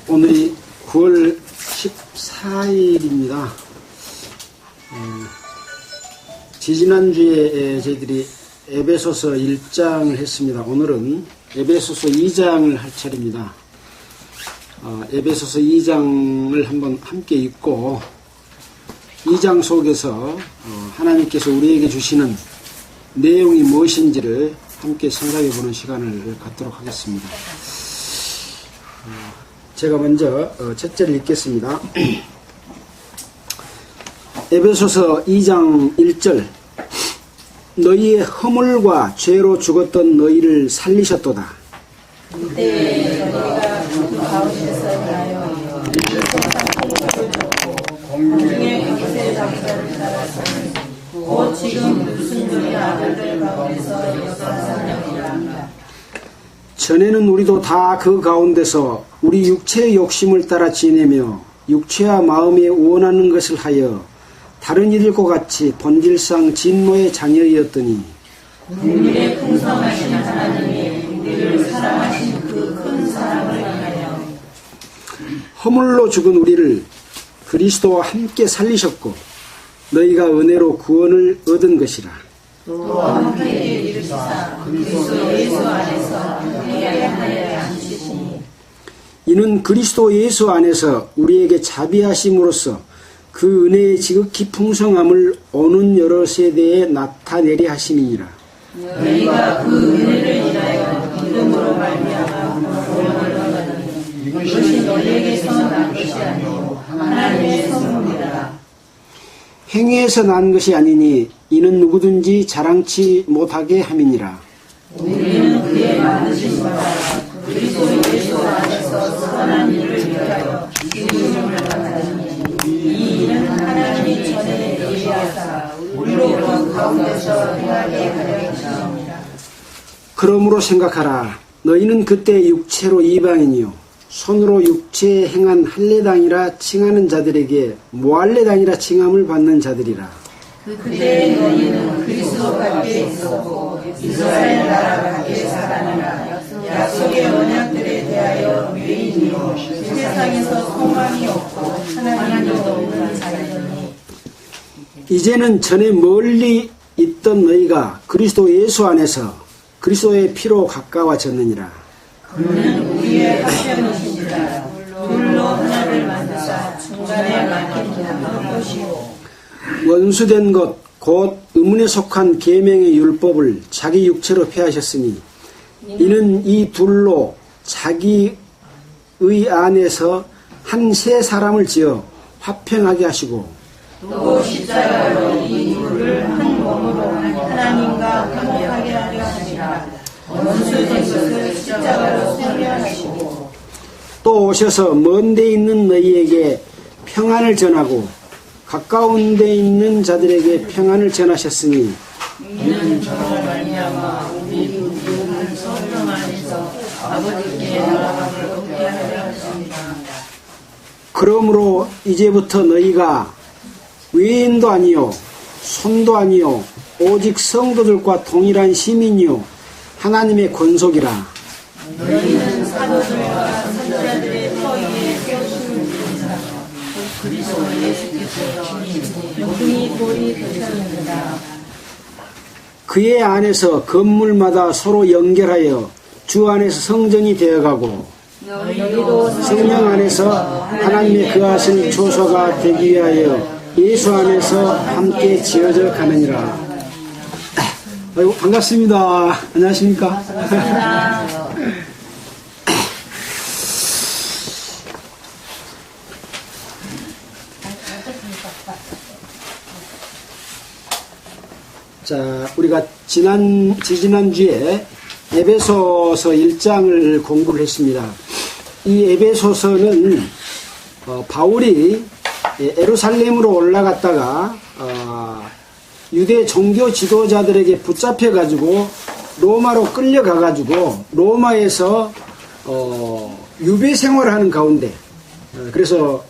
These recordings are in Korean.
오늘이 9월 14일입니다. 지지난주에 저희들이 에베소서 1장을 했습니다. 오늘은 에베소서 2장을 할 차례입니다. 에베소서 2장을 한번 함께 읽고 2장 속에서 하나님께서 우리에게 주시는 내용이 무엇인지를 함께 생각해 보는 시간을 갖도록 하겠습니다. 제가 먼저 첫째를 읽겠습니다. 에베소서 2장 1절 너희의 허물과 죄로 죽었던 너희를 살리셨도다. 그때 너희가 그 가운데서 나여 공중의 빛의 장사를 따라서 곧 지금 불순종의 아들들 가운데서 역사하느니라. 전에는 우리도 다 그 가운데서 우리 육체의 욕심을 따라 지내며 육체와 마음에 원하는 것을 하여 다른 이들과 같이 본질상 진노의 자녀이었더니 국민의 풍성하신 하나님이 우리를 사랑하신 그 큰 사랑을 인하여 허물로 죽은 우리를 그리스도와 함께 살리셨고 너희가 은혜로 구원을 얻은 것이라. 또 함께 이르시사 그리스도 예수 안에서 우리에게 하나님의 앉히시니 이는 그리스도 예수 안에서 우리에게 자비하심으로써 그 은혜의 지극히 풍성함을 오는 여러 세대에 나타내려 하심이니라. 너희가 그 은혜를 인하여 믿음으로 말미암아 구원을 얻으니 이것이 너희에게서 난 것이 아니요 하나님의 선물이라. 행위에서 난 것이 아니니 이는 누구든지 자랑치 못하게 함이니라. 우리는 그의 만드신 바라 그리스도 예수 안에서 선한 일을 위하여 죽음을 받았으니 이 일은 하나님이 전에 예비하사 우리로 그 가운데서 행하게 하려 하시옵니다. 그러므로 생각하라. 너희는 그때 육체로 이방인이요 손으로 육체에 행한 할례당이라 칭하는 자들에게 모할례당이라 칭함을 받는 자들이라. 그때 너희는 그리스도 밖에 있었고 이스라엘 나라 밖에 살아나라. 약속의 언약들에 대하여 외인이요 세상에서 소망이 없고 하나님도 없는 자들이니 이제는 전에 멀리 있던 너희가 그리스도 예수 안에서 그리스도의 피로 가까워졌느니라. 그는 우리의 합병이시니라. 둘로 하나를 만드사 중간에 막힌 한 곳이요 원수된 것 곧 의문에 속한 계명의 율법을 자기 육체로 폐하셨으니 이는 이 둘로 자기의 안에서 한 세 사람을 지어 화평하게 하시고 또 십자가로 이 둘을 한 몸으로 하나님과 화목하게 하려 하시라. 원수된 것을 십자가로 생명하시고 또 오셔서 먼 데 있는 너희에게 평안을 전하고 가까운 데 있는 자들에게 평안을 전하셨으니 이는 저로 말미암아 우리 모든 성령 안에서 아버지께 나라를 얻게 하려 하십니다. 그러므로 이제부터 너희가 외인도 아니요 손도 아니요 오직 성도들과 동일한 시민이요 하나님의 권속이라. 너희는 사도들과 선지자들의 터위에 세우시는 분이라. 그리스도 예수께서 영분이 돌이 되셨느니라. 그의 안에서 건물마다 서로 연결하여 주 안에서 성전이 되어가고 너희도 성령 안에서 하나님의 그 하신 조소가 되기 위하여 예수 안에서 함께 지어져 가느니라. 아이고, 반갑습니다. 안녕하십니까? 자, 우리가 지지난주에 에베소서 1장을 공부를 했습니다. 이 에베소서는 바울이 예루살렘으로 올라갔다가 유대 종교 지도자들에게 붙잡혀가지고 로마로 끌려가가지고 로마에서 유배 생활을 하는 가운데 그래서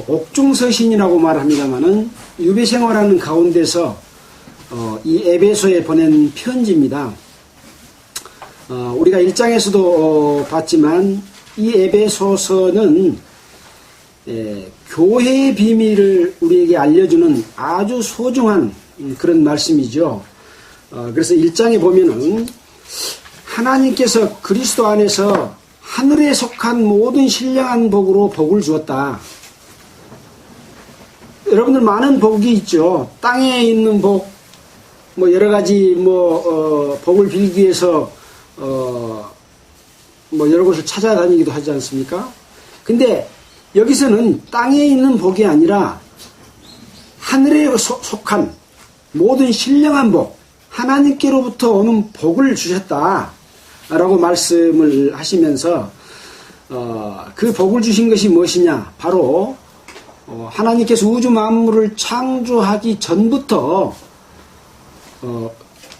옥중서신이라고 말합니다마는 유배 생활하는 가운데서 이 에베소에 보낸 편지입니다. 우리가 1장에서도 봤지만 이 에베소서는 교회의 비밀을 우리에게 알려주는 아주 소중한 그런 말씀이죠. 그래서 1장에 보면은 하나님께서 그리스도 안에서 하늘에 속한 모든 신령한 복으로 복을 주었다. 여러분들 많은 복이 있죠. 땅에 있는 복, 뭐 여러 가지 복을 빌기 위해서 뭐 여러 곳을 찾아다니기도 하지 않습니까? 근데 여기서는 땅에 있는 복이 아니라 하늘에 속한 모든 신령한 복, 하나님께로부터 오는 복을 주셨다라고 말씀을 하시면서 그 복을 주신 것이 무엇이냐? 바로 하나님께서 우주 만물을 창조하기 전부터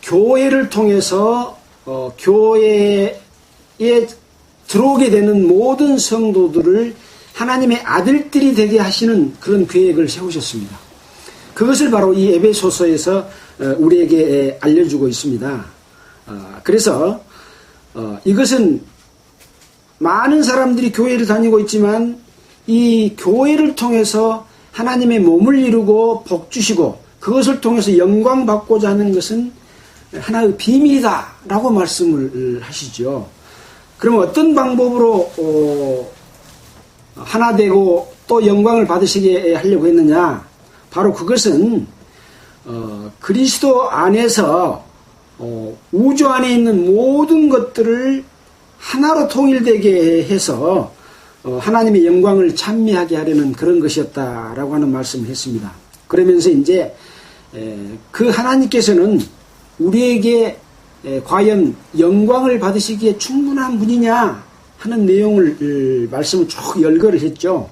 교회를 통해서 교회에 들어오게 되는 모든 성도들을 하나님의 아들들이 되게 하시는 그런 계획을 세우셨습니다. 그것을 바로 이 에베소서에서 우리에게 알려주고 있습니다. 그래서 이것은 많은 사람들이 교회를 다니고 있지만 이 교회를 통해서 하나님의 몸을 이루고 복 주시고 그것을 통해서 영광 받고자 하는 것은 하나의 비밀이다라고 말씀을 하시죠. 그럼 어떤 방법으로 하나 되고 또 영광을 받으시게 하려고 했느냐? 바로 그것은 그리스도 안에서 우주 안에 있는 모든 것들을 하나로 통일되게 해서 하나님의 영광을 찬미하게 하려는 그런 것이었다라고 하는 말씀을 했습니다. 그러면서 이제 그 하나님께서는 우리에게 과연 영광을 받으시기에 충분한 분이냐 하는 내용을 말씀을 쭉 열거를 했죠.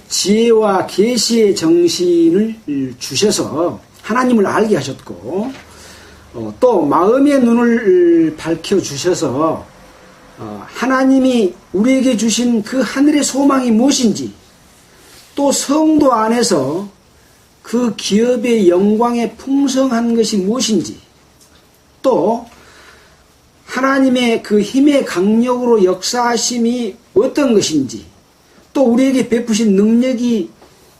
지혜와 계시의 정신을 주셔서 하나님을 알게 하셨고 또 마음의 눈을 밝혀주셔서 하나님이 우리에게 주신 그 하늘의 소망이 무엇인지 또 성도 안에서 그 기업의 영광에 풍성한 것이 무엇인지 또 하나님의 그 힘의 강력으로 역사하심이 어떤 것인지 또 우리에게 베푸신 능력이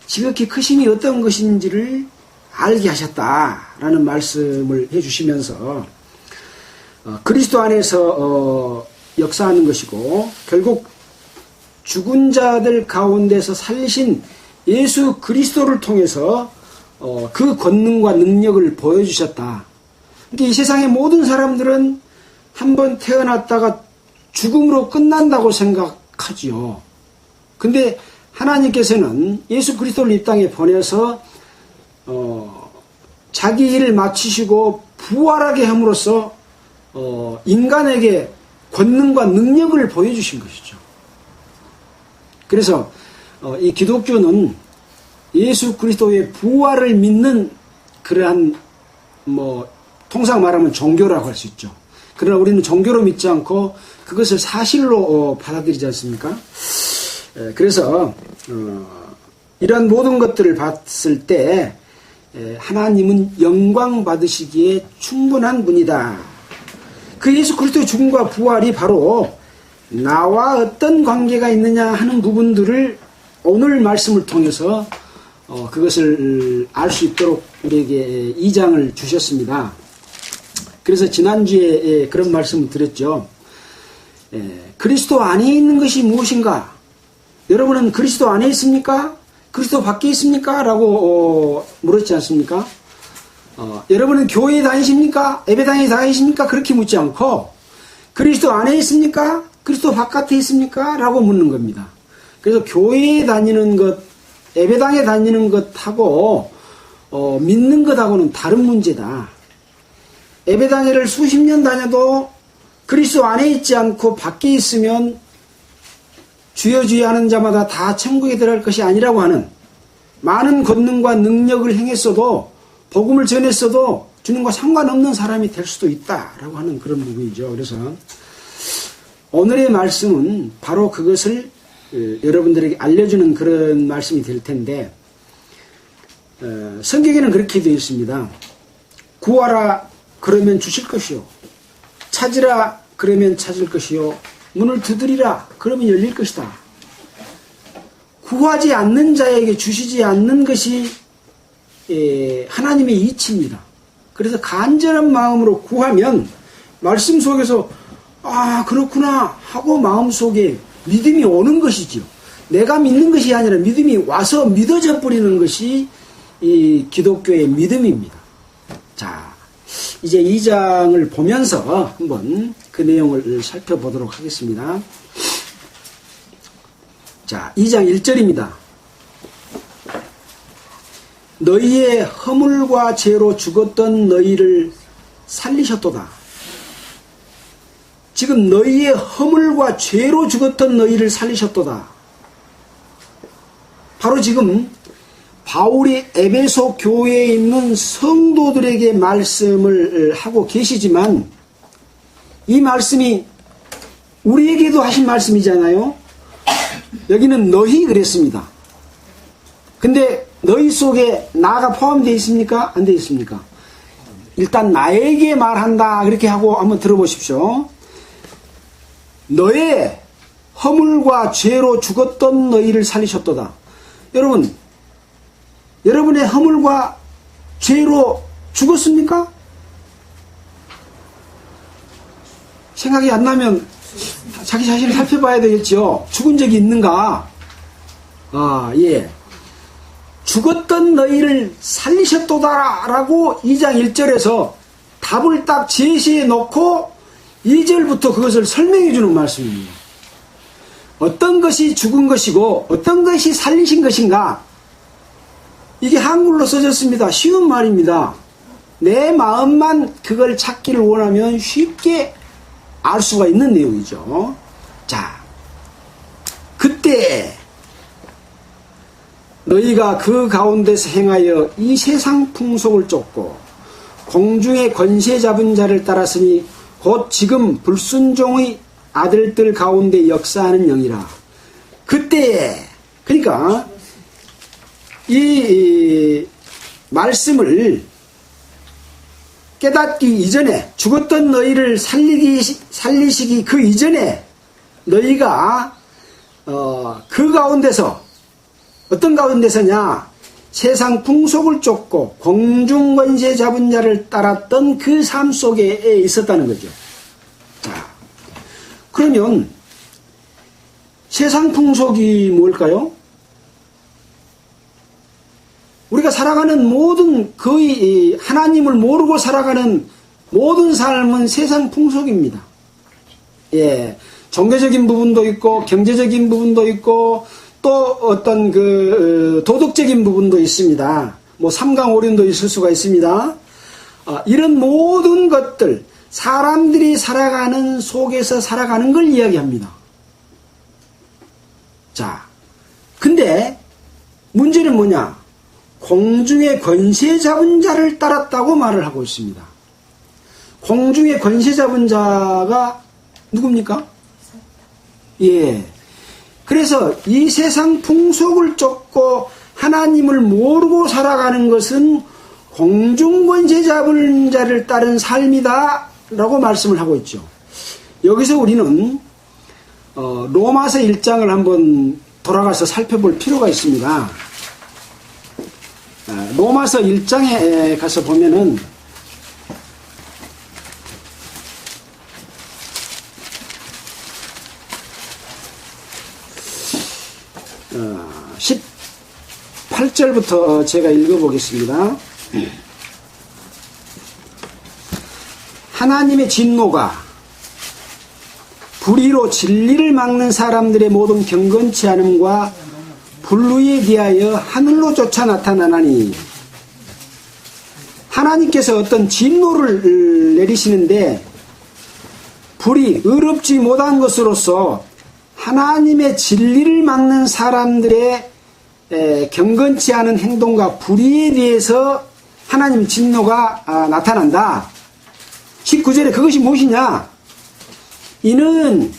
지극히 크심이 어떤 것인지를 알게 하셨다라는 말씀을 해주시면서 그리스도 안에서 역사하는 것이고 결국 죽은 자들 가운데서 살리신 예수 그리스도를 통해서 그 권능과 능력을 보여주셨다. 그러니까 이 세상의 모든 사람들은 한번 태어났다가 죽음으로 끝난다고 생각하지요. 근데 하나님께서는 예수 그리스도를 이 땅에 보내서 자기 일을 마치시고 부활하게 함으로써 인간에게 권능과 능력을 보여주신 것이죠. 그래서 이 기독교는 예수 그리스도의 부활을 믿는 그러한 통상 말하면 종교라고 할 수 있죠. 그러나 우리는 종교로 믿지 않고 그것을 사실로 받아들이지 않습니까? 그래서 이런 모든 것들을 봤을 때 하나님은 영광 받으시기에 충분한 분이다. 그 예수 그리스도의 죽음과 부활이 바로 나와 어떤 관계가 있느냐 하는 부분들을 오늘 말씀을 통해서 그것을 알 수 있도록 우리에게 2장을 주셨습니다. 그래서 지난주에 그런 말씀을 드렸죠. 그리스도 안에 있는 것이 무엇인가? 여러분은 그리스도 안에 있습니까? 그리스도 밖에 있습니까? 라고 물었지 않습니까? 여러분은 교회에 다니십니까? 예배당에 다니십니까? 그렇게 묻지 않고 그리스도 안에 있습니까? 그리스도 바깥에 있습니까? 라고 묻는 겁니다. 그래서 교회에 다니는 것, 예배당에 다니는 것하고 믿는 것하고는 다른 문제다. 예배당에를 수십 년 다녀도 그리스도 안에 있지 않고 밖에 있으면 주여 주여 하는 자마다 다 천국에 들어갈 것이 아니라고 하는 많은 권능과 능력을 행했어도 복음을 전했어도 주님과 상관없는 사람이 될 수도 있다라고 하는 그런 부분이죠. 그래서 오늘의 말씀은 바로 그것을 여러분들에게 알려주는 그런 말씀이 될 텐데 성경에는 그렇게 되어 있습니다. 구하라 그러면 주실 것이요 찾으라 그러면 찾을 것이요 문을 두드리라. 그러면 열릴 것이다. 구하지 않는 자에게 주시지 않는 것이 하나님의 이치입니다. 그래서 간절한 마음으로 구하면 말씀 속에서 아 그렇구나 하고 마음속에 믿음이 오는 것이죠. 내가 믿는 것이 아니라 믿음이 와서 믿어져 버리는 것이 이 기독교의 믿음입니다. 자, 이제 2장을 보면서 한번 그 내용을 살펴보도록 하겠습니다. 자, 2장 1절입니다. 너희의 허물과 죄로 죽었던 너희를 살리셨도다. 지금 너희의 허물과 죄로 죽었던 너희를 살리셨도다. 바로 지금 바울이 에베소 교회에 있는 성도들에게 말씀을 하고 계시지만 이 말씀이 우리에게도 하신 말씀이잖아요. 여기는 너희 그랬습니다. 근데 너희 속에 나가 포함되어 있습니까? 안 되어 있습니까? 일단 나에게 말한다 그렇게 하고 한번 들어보십시오. 너의 허물과 죄로 죽었던 너희를 살리셨도다. 여러분, 여러분의 허물과 죄로 죽었습니까? 생각이 안 나면 자기 자신을 살펴봐야 되겠죠. 죽은 적이 있는가? 아, 예. 죽었던 너희를 살리셨도다 라고 2장 1절에서 답을 딱 제시해 놓고 2절부터 그것을 설명해 주는 말씀입니다. 어떤 것이 죽은 것이고 어떤 것이 살리신 것인가? 이게 한글로 써졌습니다. 쉬운 말입니다. 내 마음만 그걸 찾기를 원하면 쉽게 알 수가 있는 내용이죠. 자, 그때 너희가 그 가운데서 행하여 이 세상 풍속을 쫓고 공중의 권세 잡은 자를 따랐으니 곧 지금 불순종의 아들들 가운데 역사하는 영이라. 그때에, 그러니까 이 말씀을 깨닫기 이전에, 죽었던 너희를 살리시기 그 이전에 너희가 그 가운데서, 어떤 가운데서냐, 세상 풍속을 쫓고 공중권세 잡은 자를 따랐던 그 삶 속에 있었다는 거죠. 자, 그러면 세상 풍속이 뭘까요? 우리가 살아가는 모든, 거의 하나님을 모르고 살아가는 모든 삶은 세상 풍속입니다. 예, 종교적인 부분도 있고 경제적인 부분도 있고 또 어떤 그 도덕적인 부분도 있습니다. 뭐 삼강오륜도 있을 수가 있습니다. 이런 모든 것들, 사람들이 살아가는 속에서 살아가는 걸 이야기합니다. 자, 근데 문제는 뭐냐? 공중의 권세 잡은 자를 따랐다고 말을 하고 있습니다. 공중의 권세 잡은 자가 누굽니까? 예. 그래서 이 세상 풍속을 쫓고 하나님을 모르고 살아가는 것은 공중권세 잡은 자를 따른 삶이다 라고 말씀을 하고 있죠. 여기서 우리는 로마서 1장을 한번 돌아가서 살펴볼 필요가 있습니다. 로마서 1장에 가서 보면은 18절부터 제가 읽어보겠습니다. 하나님의 진노가 불의로 진리를 막는 사람들의 모든 경건치 않음과 불의에 대하여 하늘로 쫓아 나타나나니, 하나님께서 어떤 진노를 내리시는데 불의, 의롭지 못한 것으로서 하나님의 진리를 막는 사람들의 경건치 않은 행동과 불의에 대해서 하나님 진노가 나타난다. 19절에 그것이 무엇이냐? 이는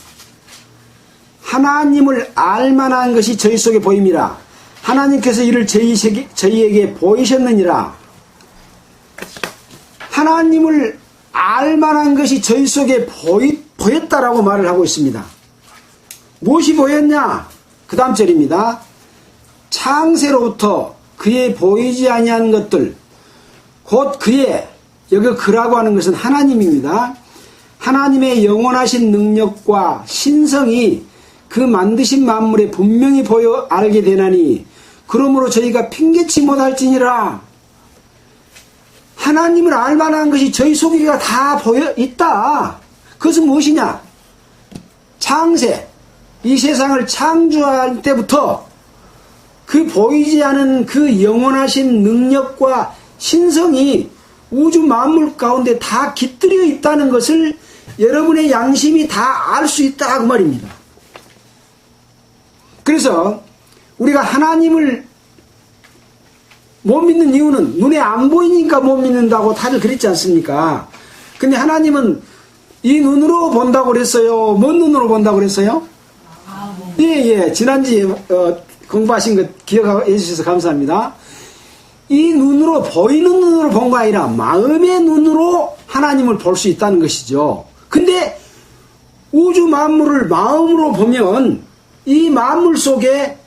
하나님을 알만한 것이 저희 속에 보임이라. 하나님께서 이를 저희에게 보이셨느니라. 하나님을 알만한 것이 저희 속에 보였다라고 말을 하고 있습니다. 무엇이 보였냐? 그 다음 절입니다. 창세로부터 그의 보이지 아니한 것들, 곧 그의, 여기 그라고 하는 것은 하나님입니다. 하나님의 영원하신 능력과 신성이 그 만드신 만물에 분명히 보여 알게 되나니 그러므로 저희가 핑계치 못할지니라. 하나님을 알만한 것이 저희 속에가 다 보여 있다. 그것은 무엇이냐? 창세, 이 세상을 창조할 때부터 그 보이지 않은 그 영원하신 능력과 신성이 우주 만물 가운데 다 깃들여 있다는 것을 여러분의 양심이 다 알 수 있다 그 말입니다. 그래서 우리가 하나님을 못 믿는 이유는 눈에 안 보이니까 못 믿는다고 다들 그랬지 않습니까? 근데 하나님은 이 눈으로 본다고 그랬어요? 뭔 눈으로 본다고 그랬어요? 예. 지난주에 공부하신 것 기억해 주셔서 감사합니다. 이 눈으로, 보이는 눈으로 본 거 아니라 마음의 눈으로 하나님을 볼 수 있다는 것이죠. 근데 우주 만물을 마음으로 보면 이 만물 속에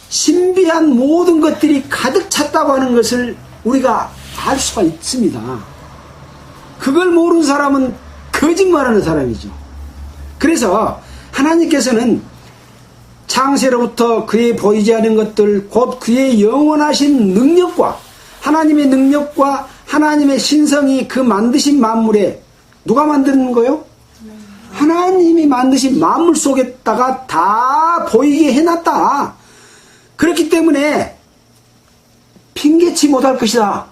신비한 모든 것들이 가득 찼다고 하는 것을 우리가 알 수가 있습니다. 그걸 모르는 사람은 거짓말하는 사람이죠. 그래서 하나님께서는 창세로부터 그의 보이지 않은 것들, 곧 그의 영원하신 능력과 하나님의 능력과 하나님의 신성이 그 만드신 만물에 누가 만드는 거요? 하나님이 만드신 만물 속에다가 다 보이게 해놨다. 그렇기 때문에 핑계치 못할 것이다.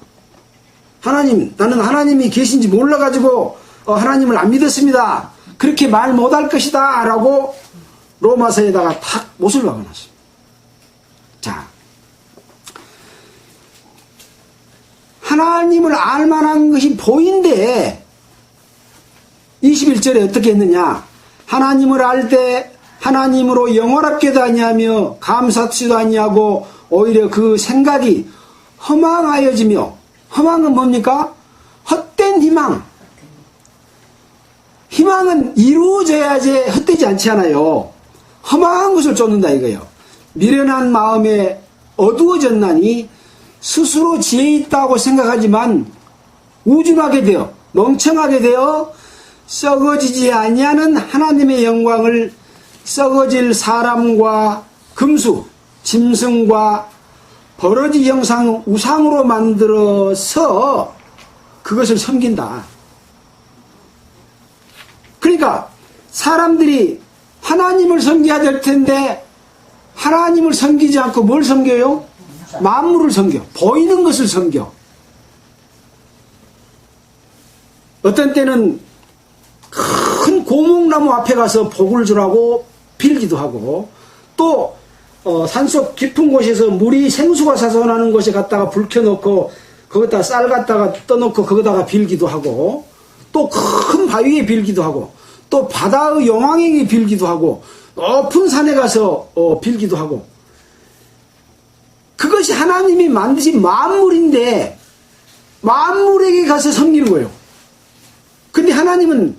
하나님, 나는 하나님이 계신지 몰라가지고 하나님을 안 믿었습니다. 그렇게 말 못할 것이다 라고 로마서에다가 탁 못을 박아놨습니다. 자, 하나님을 알만한 것이 보인데 21절에 어떻게 했느냐? 하나님을 알 때 하나님으로 영원하게도 아니하며 감사치도 아니하고 오히려 그 생각이 허망하여지며, 허망은 뭡니까? 헛된 희망. 희망은 이루어져야지 헛되지 않잖아요. 허망한 것을 쫓는다 이거예요. 미련한 마음에 어두워졌나니 스스로 지혜 있다고 생각하지만 우준하게 되어, 멍청하게 되어 썩어지지 아니하는 하나님의 영광을 썩어질 사람과 금수, 짐승과 버러지 형상 우상으로 만들어서 그것을 섬긴다. 그러니까 사람들이 하나님을 섬겨야 될 텐데 하나님을 섬기지 않고 뭘 섬겨요? 만물을 섬겨. 보이는 것을 섬겨. 어떤 때는 큰 고목나무 앞에 가서 복을 주라고 빌기도 하고, 또 산속 깊은 곳에서 물이 생수가 사선하는 곳에 갔다가 불 켜놓고 거기다 쌀 갖다가 떠놓고 거기다가 빌기도 하고, 또 큰 바위에 빌기도 하고, 또 바다의 용왕에게 빌기도 하고, 높은 산에 가서 빌기도 하고. 그것이 하나님이 만드신 만물인데 만물에게 가서 섬기는 거예요. 근데 하나님은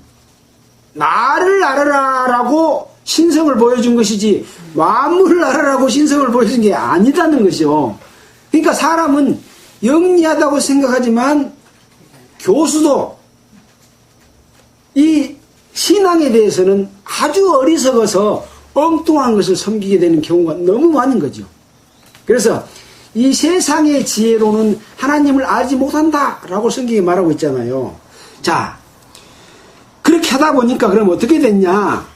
나를 알아라 라고 신성을 보여준 것이지 만물을 알아라고 신성을 보여준 게 아니다는 것이죠. 그러니까 사람은 영리하다고 생각하지만 교수도 이 신앙에 대해서는 아주 어리석어서 엉뚱한 것을 섬기게 되는 경우가 너무 많은 거죠. 그래서 이 세상의 지혜로는 하나님을 알지 못한다 라고 성경이 말하고 있잖아요. 자, 그렇게 하다 보니까 그럼 어떻게 됐냐?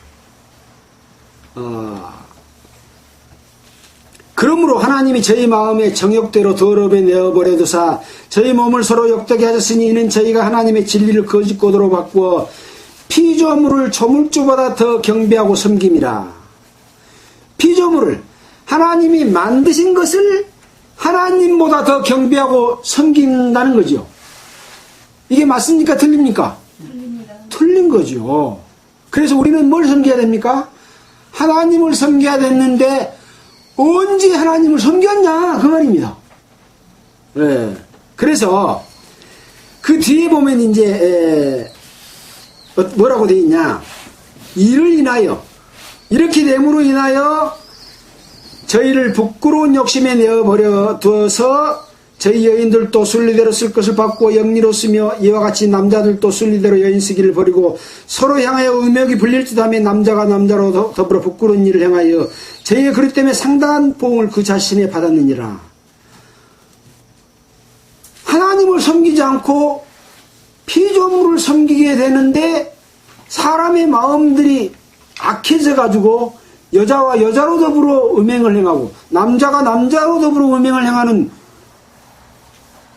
그러므로 하나님이 저희 마음에 정욕대로 더럽게 내어버려두사 저희 몸을 서로 욕되게 하셨으니 이는 저희가 하나님의 진리를 거짓고도로 바꾸어 피조물을 조물주보다 더 경배하고 섬김이라. 피조물을, 하나님이 만드신 것을 하나님보다 더 경배하고 섬긴다는 거죠. 이게 맞습니까? 틀립니까? 틀립니다. 틀린 거죠. 그래서 우리는 뭘 섬겨야 됩니까? 하나님을 섬겨야 됐는데 언제 하나님을 섬겼냐 그 말입니다. 네. 그래서 그 뒤에 보면 이제 뭐라고 되어 있냐? 이를 인하여 이렇게 됨으로 인하여 저희를 부끄러운 욕심에 내어버려 두어서 저희 여인들도 순리대로 쓸 것을 받고 영리로 쓰며 이와 같이 남자들도 순리대로 여인 쓰기를 버리고 서로 향하여 음욕이 불릴 듯하며 남자가 남자로 더불어 부끄러운 일을 행하여 저희의 그릇 때문에 상당한 보응을 그 자신에 받았느니라. 하나님을 섬기지 않고 피조물을 섬기게 되는데 사람의 마음들이 악해져 가지고 여자와 여자로 더불어 음행을 행하고 남자가 남자로 더불어 음행을 행하는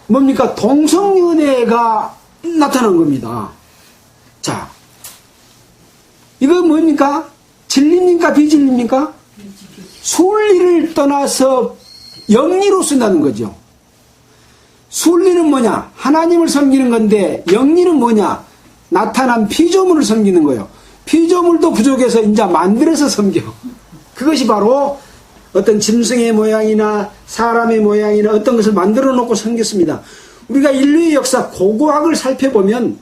뭡니까? 동성연애가 나타난 겁니다. 자, 이거 뭡니까? 진리입니까? 비진리입니까? 순리를 떠나서 영리로 쓴다는 거죠. 순리는 뭐냐? 하나님을 섬기는 건데 영리는 뭐냐? 나타난 피조물을 섬기는 거예요. 피조물도 부족해서 이제 만들어서 섬겨. 그것이 바로 어떤 짐승의 모양이나 사람의 모양이나 어떤 것을 만들어 놓고 섬겼습니다. 우리가 인류의 역사 고고학을 살펴보면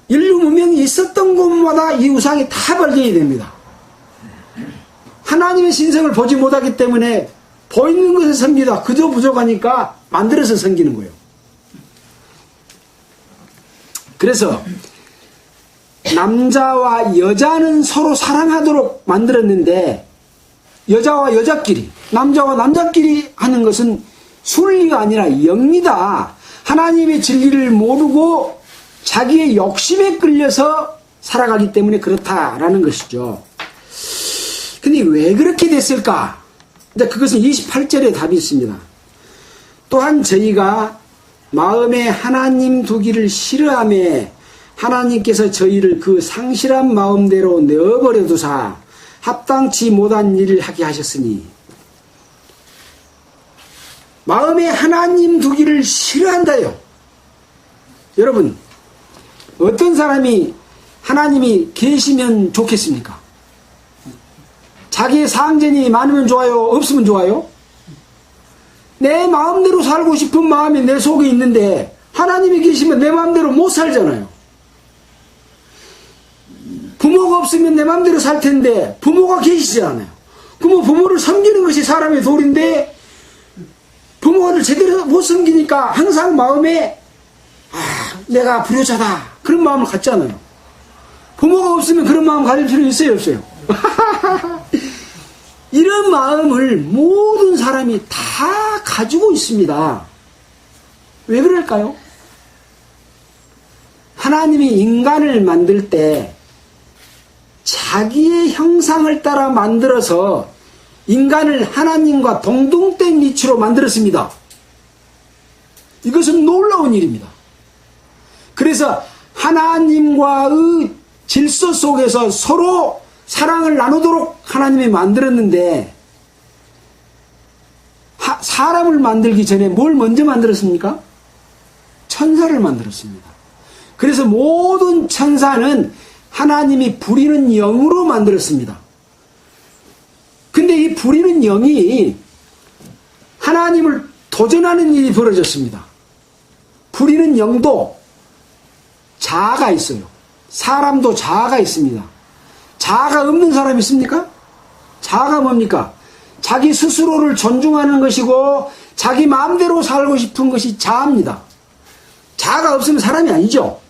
인류 문명이 있었던 곳마다 이 우상이 다 발견이 됩니다. 하나님의 신성을 보지 못하기 때문에 보이는 것을 섬기다 그저 부족하니까 만들어서 섬기는 거예요. 그래서 남자와 여자는 서로 사랑하도록 만들었는데 여자와 여자끼리, 남자와 남자끼리 하는 것은 순리가 아니라 영리다. 하나님의 진리를 모르고 자기의 욕심에 끌려서 살아가기 때문에 그렇다라는 것이죠. 근데 왜 그렇게 됐을까? 이제 그것은 28절에 답이 있습니다. 또한 저희가 마음에 하나님 두기를 싫어하며 하나님께서 저희를 그 상실한 마음대로 내어버려 두사 합당치 못한 일을 하게 하셨으니 마음에 하나님 두기를 싫어한다요. 여러분 어떤 사람이 하나님이 계시면 좋겠습니까? 자기의 상전이 많으면 좋아요? 없으면 좋아요? 내 마음대로 살고 싶은 마음이 내 속에 있는데 하나님이 계시면 내 마음대로 못 살잖아요. 부모가 없으면 내 마음대로 살 텐데 부모가 계시잖아요. 그러면 부모를 섬기는 것이 사람의 도리인데 부모를 제대로 못 섬기니까 항상 마음에 내가 불효자다 그런 마음을 갖잖아요. 부모가 없으면 그런 마음 가질 필요 있어요? 없어요? 이런 마음을 모든 사람이 다 가지고 있습니다. 왜 그럴까요? 하나님이 인간을 만들 때 자기의 형상을 따라 만들어서 인간을 하나님과 동등된 이치로 만들었습니다. 이것은 놀라운 일입니다. 그래서 하나님과의 질서 속에서 서로 사랑을 나누도록 하나님이 만들었는데 사람을 만들기 전에 뭘 먼저 만들었습니까? 천사를 만들었습니다. 그래서 모든 천사는 하나님이 부리는 영으로 만들었습니다. 근데 이 부리는 영이 하나님을 도전하는 일이 벌어졌습니다. 부리는 영도 자아가 있어요. 사람도 자아가 있습니다. 자아가 없는 사람이 있습니까? 자아가 뭡니까? 자기 스스로를 존중하는 것이고 자기 마음대로 살고 싶은 것이 자아입니다. 자아가 없으면 사람이 아니죠.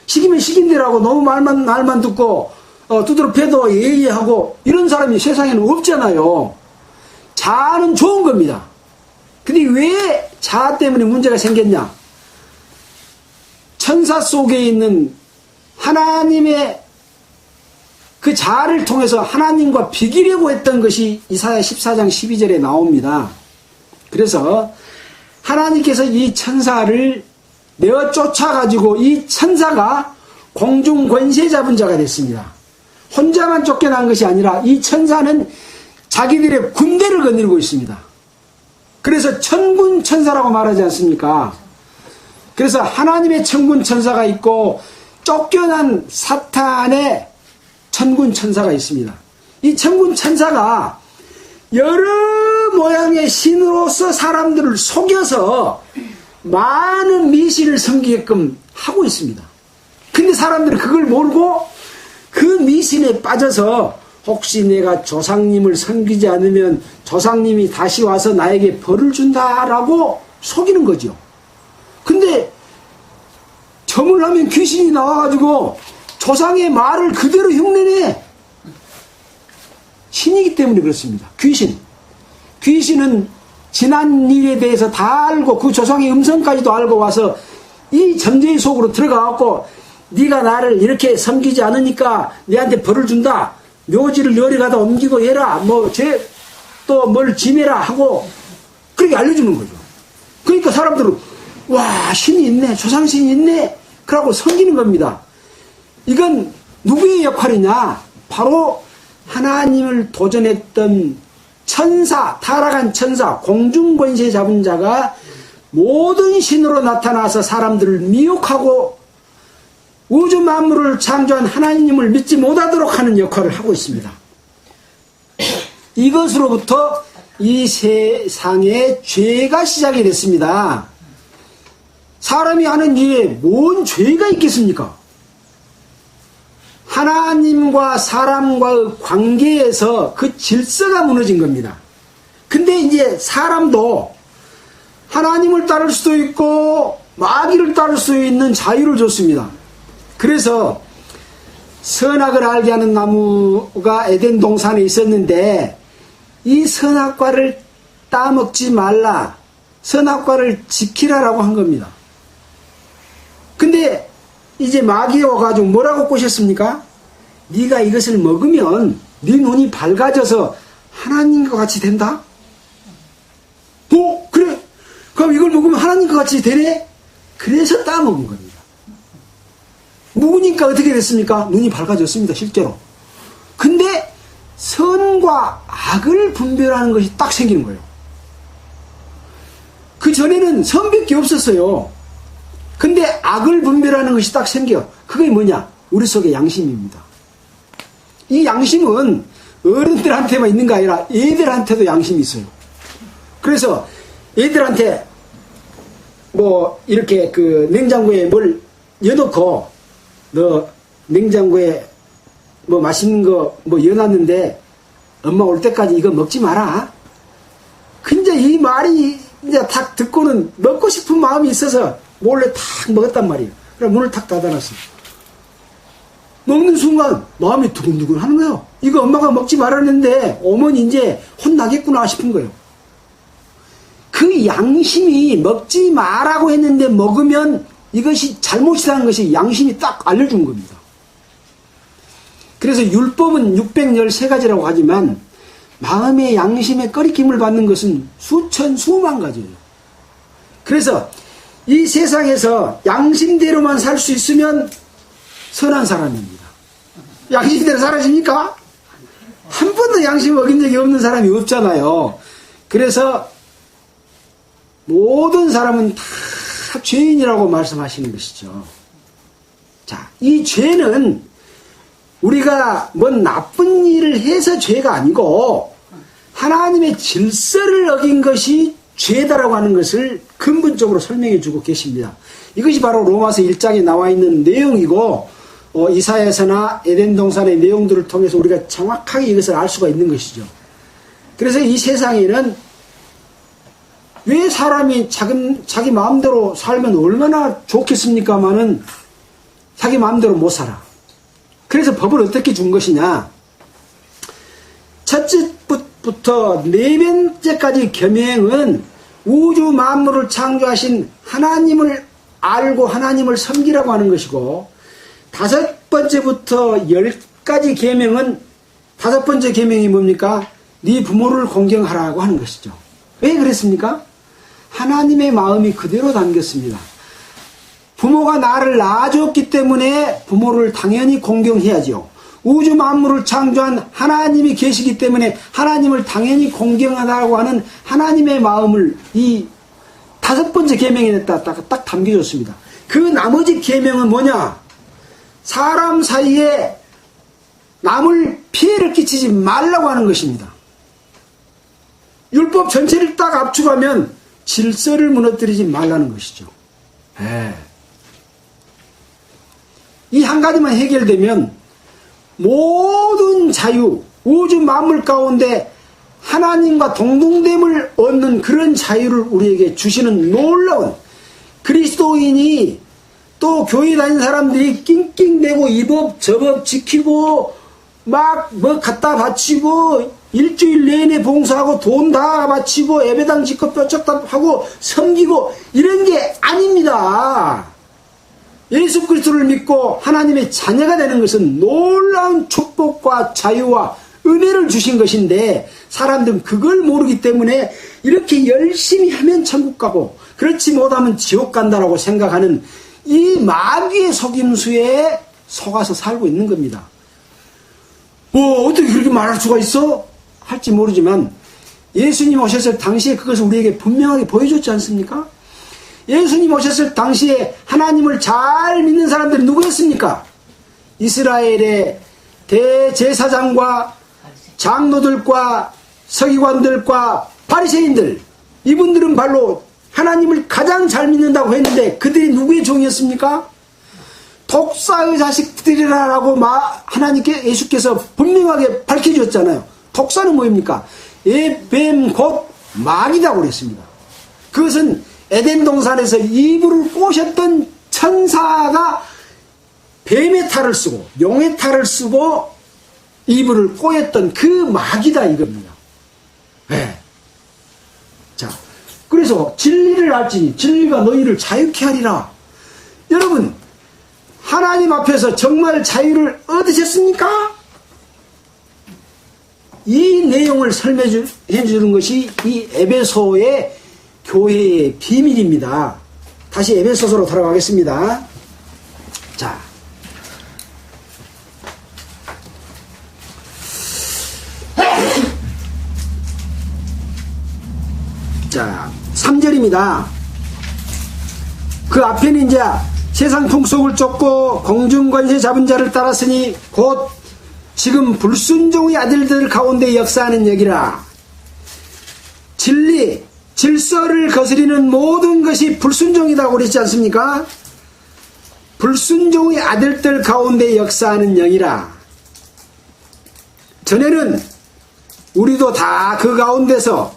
시키면 시킨 대로 하고 너무 말만 듣고 두드러 패도 예의하고 이런 사람이 세상에는 없잖아요. 자아는 좋은 겁니다. 근데 왜 자아 때문에 문제가 생겼냐? 천사 속에 있는 하나님의 그 자아를 통해서 하나님과 비기려고 했던 것이 이사야 14장 12절에 나옵니다. 그래서 하나님께서 이 천사를 내어 쫓아가지고 이 천사가 공중 권세 잡은 자가 됐습니다. 혼자만 쫓겨난 것이 아니라 이 천사는 자기들의 군대를 거느리고 있습니다. 그래서 천군 천사라고 말하지 않습니까? 그래서 하나님의 천군 천사가 있고 쫓겨난 사탄의 천군 천사가 있습니다. 이 천군 천사가 여러 모양의 신으로서 사람들을 속여서 많은 미신을 섬기게끔 하고 있습니다. 근데 사람들은 그걸 모르고 그 미신에 빠져서 혹시 내가 조상님을 섬기지 않으면 조상님이 다시 와서 나에게 벌을 준다라고 속이는 거죠. 근데 점을 하면 귀신이 나와가지고 조상의 말을 그대로 흉내내. 신이기 때문에 그렇습니다. 귀신은 지난 일에 대해서 다 알고 그 조상의 음성까지도 알고 와서 이 점쟁이 속으로 들어가갖고 네가 나를 이렇게 섬기지 않으니까 내한테 벌을 준다. 묘지를 열이 가다 옮기고 해라. 또 뭘 지내라 하고 그렇게 알려주는 거죠. 그러니까 사람들은 와, 신이 있네, 조상신이 있네, 그러고 섬기는 겁니다. 이건 누구의 역할이냐? 바로 하나님을 도전했던 천사, 타락한 천사, 공중권세 잡은 자가 모든 신으로 나타나서 사람들을 미혹하고 우주 만물을 창조한 하나님을 믿지 못하도록 하는 역할을 하고 있습니다. 이것으로부터 이 세상에 죄가 시작이 됐습니다. 사람이 하는 일에 뭔 죄가 있겠습니까? 하나님과 사람과의 관계에서 그 질서가 무너진 겁니다. 근데 이제 사람도 하나님을 따를 수도 있고 마귀를 따를 수 있는 자유를 줬습니다. 그래서 선악을 알게 하는 나무가 에덴 동산에 있었는데 이 선악과를 따먹지 말라, 선악과를 지키라라고 한 겁니다. 근데 이제 마귀가 와가지고 뭐라고 꼬셨습니까? 네가 이것을 먹으면 네 눈이 밝아져서 하나님과 같이 된다? 그래? 그럼 이걸 먹으면 하나님과 같이 되네? 그래서 따먹은 겁니다. 먹으니까 어떻게 됐습니까? 눈이 밝아졌습니다, 실제로. 근데 선과 악을 분별하는 것이 딱 생기는 거예요. 그 전에는 선밖에 없었어요. 근데 악을 분별하는 것이 딱 생겨. 그게 뭐냐? 우리 속에 양심입니다. 이 양심은 어른들한테만 있는 게 아니라 애들한테도 양심이 있어요. 그래서 애들한테 이렇게 그 냉장고에 뭘 넣어놓고 너 냉장고에 맛있는 거 여놨는데 엄마 올 때까지 이거 먹지 마라. 근데 이 말이 이제 탁 듣고는 먹고 싶은 마음이 있어서 몰래 탁 먹었단 말이에요. 그럼 문을 탁 닫아놨어. 먹는 순간 마음이 두근두근 하는 거예요. 이거 엄마가 먹지 말았는데 어머니 이제 혼나겠구나 싶은 거예요. 그 양심이 먹지 마라고 했는데 먹으면 이것이 잘못이라는 것이 양심이 딱 알려준 겁니다. 그래서 율법은 613가지라고 하지만 마음의 양심의 꺼리낌을 받는 것은 수천 수만 가지예요. 그래서 이 세상에서 양심대로만 살 수 있으면 선한 사람입니다. 양심대로 사라집니까? 한 번도 양심 어긴 적이 없는 사람이 없잖아요. 그래서 모든 사람은 다 죄인이라고 말씀하시는 것이죠. 자, 이 죄는 우리가 뭔 나쁜 일을 해서 죄가 아니고 하나님의 질서를 어긴 것이 죄다라고 하는 것을 근본적으로 설명해 주고 계십니다. 이것이 바로 로마서 1장에 나와 있는 내용이고 이사야서나 에덴 동산의 내용들을 통해서 우리가 정확하게 이것을 알 수가 있는 것이죠. 그래서 이 세상에는 왜 사람이 자기 마음대로 살면 얼마나 좋겠습니까마는 자기 마음대로 못 살아. 그래서 법을 어떻게 준 것이냐? 첫째부터 네 번째까지 계명은 우주 만물을 창조하신 하나님을 알고 하나님을 섬기라고 하는 것이고, 다섯 번째부터 10가지 계명은 다섯 번째 계명이 뭡니까? 네 부모를 공경하라고 하는 것이죠. 왜 그랬습니까? 하나님의 마음이 그대로 담겼습니다. 부모가 나를 낳아줬기 때문에 부모를 당연히 공경해야죠. 우주 만물을 창조한 하나님이 계시기 때문에 하나님을 당연히 공경하라고 하는 하나님의 마음을 이 다섯 번째 계명에 딱 담겨졌습니다. 그 나머지 계명은 뭐냐? 사람 사이에 남을 피해를 끼치지 말라고 하는 것입니다. 율법 전체를 딱 압축하면 질서를 무너뜨리지 말라는 것이죠. 이 한 가지만 해결되면 모든 자유, 우주 만물 가운데 하나님과 동등됨을 얻는 그런 자유를 우리에게 주시는 놀라운, 그리스도인이 또 교회 다니는 사람들이 낑낑대고 이 법 저 법 지키고 막 뭐 갖다 바치고 일주일 내내 봉사하고 돈 다 바치고 예배당 짓고 뼈쩍다 하고 섬기고 이런 게 아닙니다. 예수 그리스도를 믿고 하나님의 자녀가 되는 것은 놀라운 축복과 자유와 은혜를 주신 것인데, 사람들은 그걸 모르기 때문에 이렇게 열심히 하면 천국 가고 그렇지 못하면 지옥 간다라고 생각하는 이 마귀의 속임수에 속아서 살고 있는 겁니다. 뭐 어떻게 그렇게 말할 수가 있어? 할지 모르지만 예수님 오셨을 당시에 그것을 우리에게 분명하게 보여줬지 않습니까? 예수님 오셨을 당시에 하나님을 잘 믿는 사람들이 누구였습니까? 이스라엘의 대제사장과 장로들과 서기관들과 바리새인들, 이분들은 바로 하나님을 가장 잘 믿는다고 했는데 그들이 누구의 종이었습니까? 독사의 자식들이라고 하나님께 예수께서 분명하게 밝혀주었잖아요. 독사는 뭐입니까? 뱀 곧 마귀라고 그랬습니다. 그것은 에덴 동산에서 이불을 꼬셨던 천사가 뱀의 탈을 쓰고 용의 탈을 쓰고 이불을 꼬였던 그 마귀다 이겁니다. 네. 자, 그래서 진리를 알지니 진리가 너희를 자유케 하리라. 여러분, 하나님 앞에서 정말 자유를 얻으셨습니까? 이 내용을 설명해 주는 것이 이 에베소의 교회의 비밀입니다. 다시 에베소서로 돌아가겠습니다. 자, 3절입니다. 그 앞에는 이제 세상 풍속을 쫓고 공중권세 잡은 자를 따랐으니 곧 지금 불순종의 아들들 가운데 역사하는 여기라. 진리, 질서를 거스리는 모든 것이 불순종이라고 그랬지 않습니까? 불순종의 아들들 가운데 역사하는 영이라. 전에는 우리도 다 그 가운데서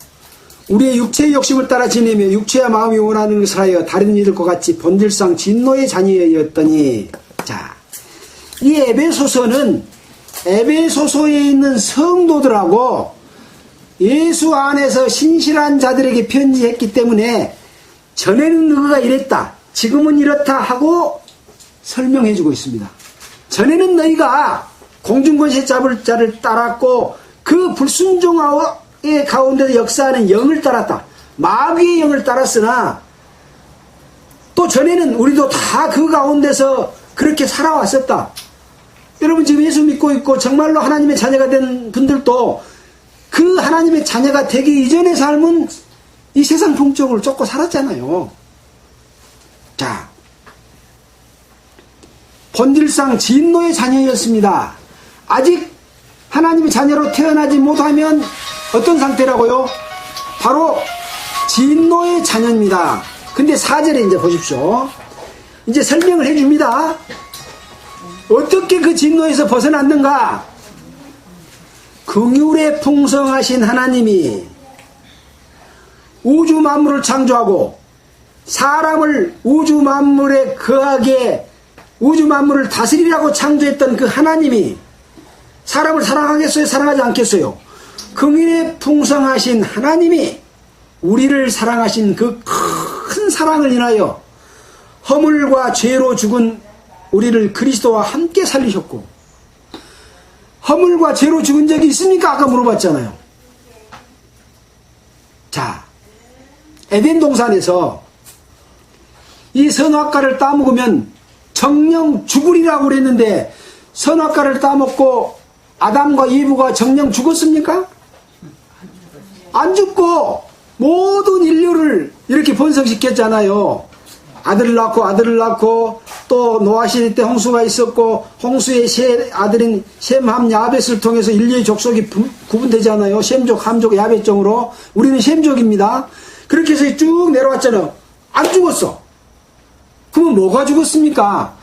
우리의 육체의 욕심을 따라 지내며 육체와 마음이 원하는 것을 하여 다른 이들과 같이 본질상 진노의 자녀였더니, 자, 이 에베소서는 에베소서에 있는 성도들하고 예수 안에서 신실한 자들에게 편지했기 때문에 전에는 너희가 이랬다, 지금은 이렇다 하고 설명해 주고 있습니다. 전에는 너희가 공중권세 잡을 자를 따랐고 그 불순종의 가운데 역사하는 영을 따랐다, 마귀의 영을 따랐으나 또 전에는 우리도 다 그 가운데서 그렇게 살아왔었다. 여러분, 지금 예수 믿고 있고 정말로 하나님의 자녀가 된 분들도 그 하나님의 자녀가 되기 이전의 삶은 이 세상 풍속을 쫓고 살았잖아요. 자, 본질상 진노의 자녀였습니다. 아직 하나님의 자녀로 태어나지 못하면 어떤 상태라고요? 바로 진노의 자녀입니다. 근데 4절에 이제 보십시오. 이제 설명을 해줍니다. 어떻게 그 진노에서 벗어났는가? 긍휼에 풍성하신 하나님이 우주 만물을 창조하고 사람을 우주 만물에 거하게 우주 만물을 다스리라고 창조했던 그 하나님이 사람을 사랑하겠어요? 사랑하지 않겠어요? 긍휼에 풍성하신 하나님이 우리를 사랑하신 그 큰 사랑을 인하여 허물과 죄로 죽은 우리를 그리스도와 함께 살리셨고, 허물과 죄로 죽은 적이 있습니까? 아까 물어봤잖아요. 자, 에덴 동산에서 이 선악과를 따먹으면 정령 죽으리라고 그랬는데 선악과를 따먹고 아담과 이브가 정령 죽었습니까? 안 죽고 모든 인류를 이렇게 번성시켰잖아요. 아들을 낳고 또 노아 시대 때 홍수가 있었고 홍수의 세 아들인 셈, 함, 야벳을 통해서 인류의 족속이 구분되잖아요. 셈족, 함족, 야벳족으로. 우리는 셈족입니다. 그렇게 해서 쭉 내려왔잖아요. 안 죽었어. 그러면 뭐가 죽었습니까?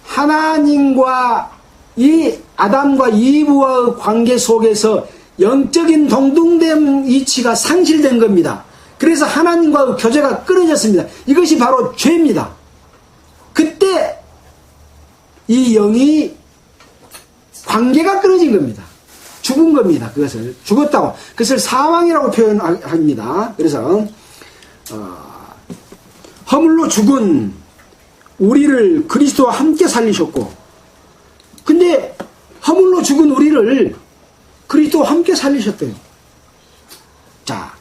하나님과 이 아담과 이브와의 관계 속에서 영적인 동등됨 이치가 상실된 겁니다. 그래서 하나님과의 교제가 끊어졌습니다. 이것이 바로 죄입니다. 그때 이 영이 관계가 끊어진 겁니다. 죽은 겁니다. 그것을 죽었다고, 그것을 사망이라고 표현합니다. 그래서 허물로 죽은 우리를 그리스도와 함께 살리셨고, 근데 허물로 죽은 우리를 그리스도와 함께 살리셨대요. 자,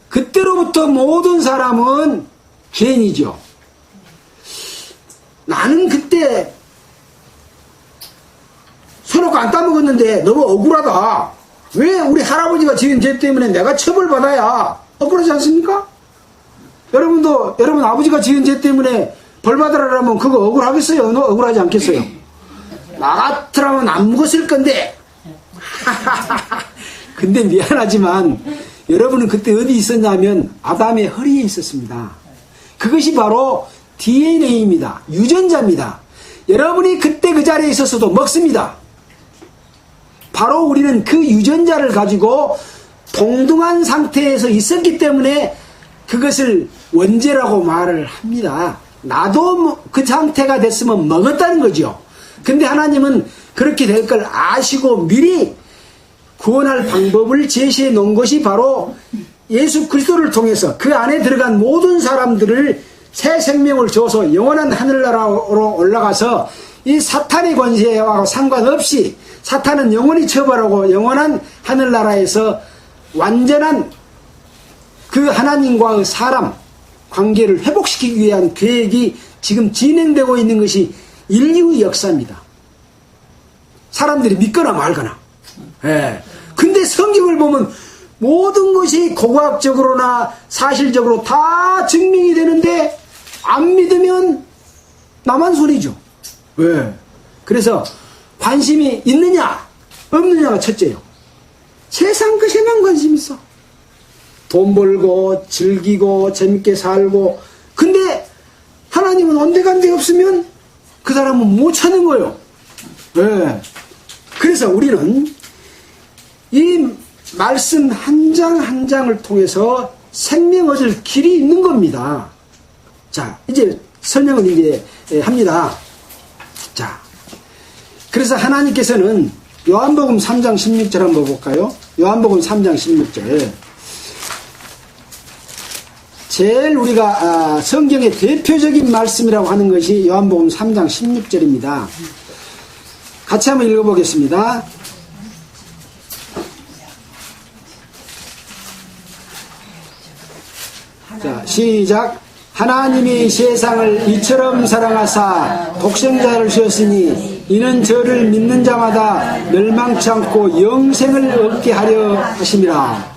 그때로부터 모든 사람은 죄인이죠. 나는 그때 서놓고 안 따먹었는데 너무 억울하다. 왜 우리 할아버지가 지은 죄 때문에 내가 처벌받아야 억울하지 않습니까? 여러분 아버지가 지은 죄 때문에 벌 받으라면 그거 억울하겠어요? 억울하지 않겠어요? 나 같으라면 안 먹었을 건데. 근데 미안하지만 여러분은 그때 어디 있었냐면 아담의 허리에 있었습니다. 그것이 바로 DNA입니다. 유전자입니다. 여러분이 그때 그 자리에 있었어도 먹습니다. 바로 우리는 그 유전자를 가지고 동등한 상태에서 있었기 때문에 그것을 원죄라고 말을 합니다. 나도 그 상태가 됐으면 먹었다는 거죠. 근데 하나님은 그렇게 될 걸 아시고 미리 구원할 방법을 제시해 놓은 것이 바로 예수 그리스도를 통해서 그 안에 들어간 모든 사람들을 새 생명을 줘서 영원한 하늘나라로 올라가서 이 사탄의 권세와 상관없이 사탄은 영원히 처벌하고 영원한 하늘나라에서 완전한 그 하나님과의 사람 관계를 회복시키기 위한 계획이 지금 진행되고 있는 것이 인류의 역사입니다. 사람들이 믿거나 말거나. 예. 근데 성경을 보면 모든 것이 고고학적으로나 사실적으로 다 증명이 되는데 안 믿으면 나만 손이죠. 왜? 그래서 관심이 있느냐 없느냐가 첫째요. 세상 것에만 관심 있어. 돈 벌고 즐기고 재밌게 살고. 근데 하나님은 온데간데 없으면 그 사람은 못 찾는 거예요. 네. 그래서 우리는 이 말씀 한 장 한 장을 통해서 생명 얻을 길이 있는 겁니다. 자, 이제 설명을 이제 합니다. 자, 그래서 하나님께서는 요한복음 3장 16절 한번 볼까요? 요한복음 3장 16절. 제일 우리가 성경의 대표적인 말씀이라고 하는 것이 요한복음 3장 16절입니다. 같이 한번 읽어보겠습니다. 자, 시작. 하나님이 세상을 이처럼 사랑하사 독생자를 주셨으니 이는 저를 믿는 자마다 멸망치 않고 영생을 얻게 하려 하심이라.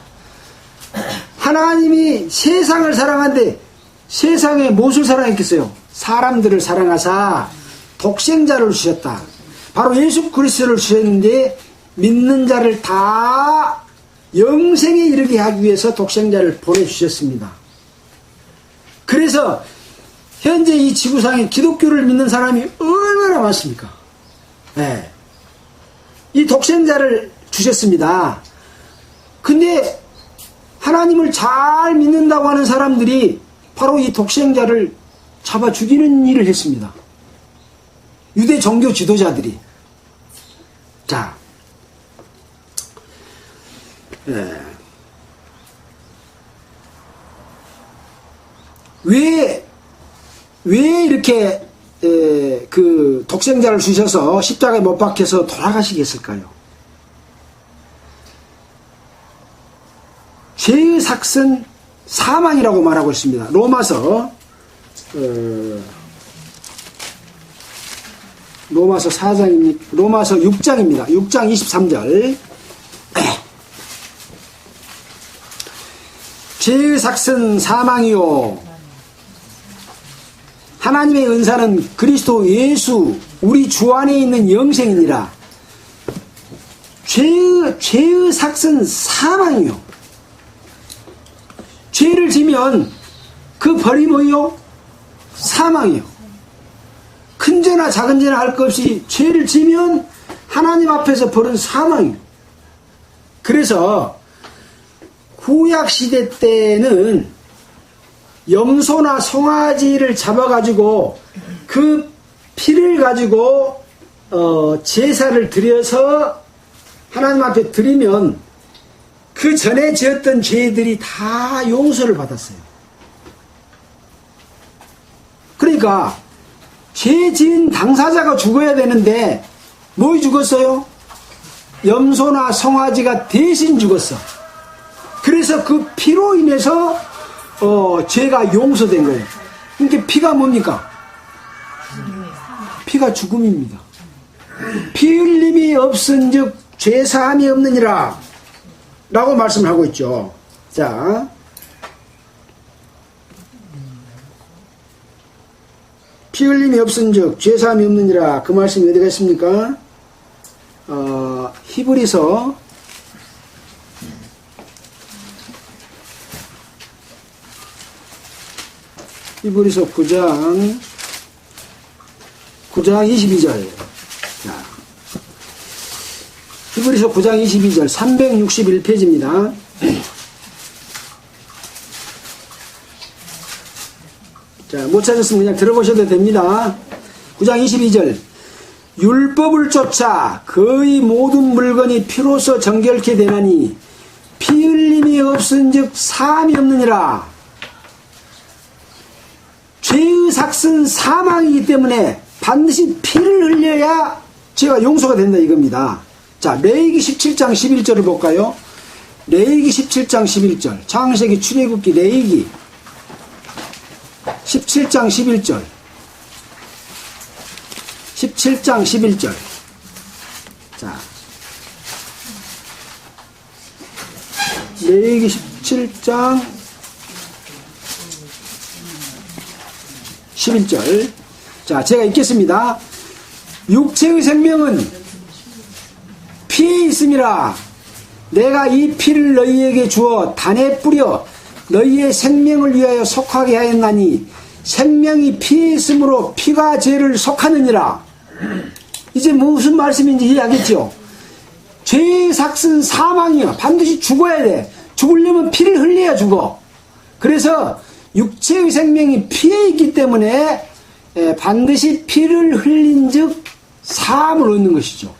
하나님이 세상을 사랑하는데 세상에 무엇을 사랑했겠어요? 사람들을 사랑하사 독생자를 주셨다. 바로 예수 그리스도를 주셨는데 믿는 자를 다 영생에 이르게 하기 위해서 독생자를 보내주셨습니다. 그래서 현재 이 지구상에 기독교를 믿는 사람이 얼마나 많습니까? 네. 이 독생자를 주셨습니다. 근데 하나님을 잘 믿는다고 하는 사람들이 바로 이 독생자를 잡아 죽이는 일을 했습니다. 유대 종교 지도자들이. 자, 왜 이렇게 그 독생자를 주셔서 십자가에 못 박혀서 돌아가시겠을까요? 죄의 삭은 사망이라고 말하고 있습니다. 로마서 6장입니다. 6장 23절. 죄의 삭은 사망이요 하나님의 은사는 그리스도 예수 우리 주 안에 있는 영생이니라. 죄의 삭은 사망이요. 죄를 지면 그 벌이 뭐요? 사망이요. 큰 죄나 작은 죄나 할 것 없이 죄를 지면 하나님 앞에서 벌은 사망이에요. 그래서 구약시대 때는 염소나 송아지를 잡아가지고 그 피를 가지고 제사를 드려서 하나님 앞에 드리면 그 전에 지었던 죄들이 다 용서를 받았어요. 그러니까 죄 지은 당사자가 죽어야 되는데 뭐 죽었어요? 염소나 송아지가 대신 죽었어. 그래서 그 피로 인해서 죄가 용서된 거예요. 그러니까 피가 뭡니까? 피가 죽음입니다. 피 흘림이 없은즉 죄사함이 없느니라 라고 말씀을 하고 있죠. 자, 피 흘림이 없은즉 죄사함이 없느니라. 그 말씀이 어디가 있습니까? 히브리서 9장 22절. 자, 히브리서 9장 22절 361페이지입니다. 자, 못 찾았으면 그냥 들어보셔도 됩니다. 9장 22절. 율법을 쫓아 거의 모든 물건이 피로써 정결케 되나니 피 흘림이 없은즉 사함이 없느니라. 죄의 삭은 사망이기 때문에 반드시 피를 흘려야 죄가 용서가 된다 이겁니다. 자, 레위기 17장 11절을 볼까요? 레위기 17장 11절. 창세기, 출애굽기, 레위기 17장 11절. 17장 11절. 자, 레위기 17장 11절. 자, 제가 읽겠습니다. 육체의 생명은 피에 있음이라. 내가 이 피를 너희에게 주어 단에 뿌려 너희의 생명을 위하여 속하게 하였나니 생명이 피에 있으므로 피가 죄를 속하느니라. 이제 무슨 말씀인지 이해하겠죠? 죄의 삭은 사망이야. 반드시 죽어야 돼. 죽으려면 피를 흘려야 죽어. 그래서 육체의 생명이 피에 있기 때문에 반드시 피를 흘린 즉 사함을 얻는 것이죠.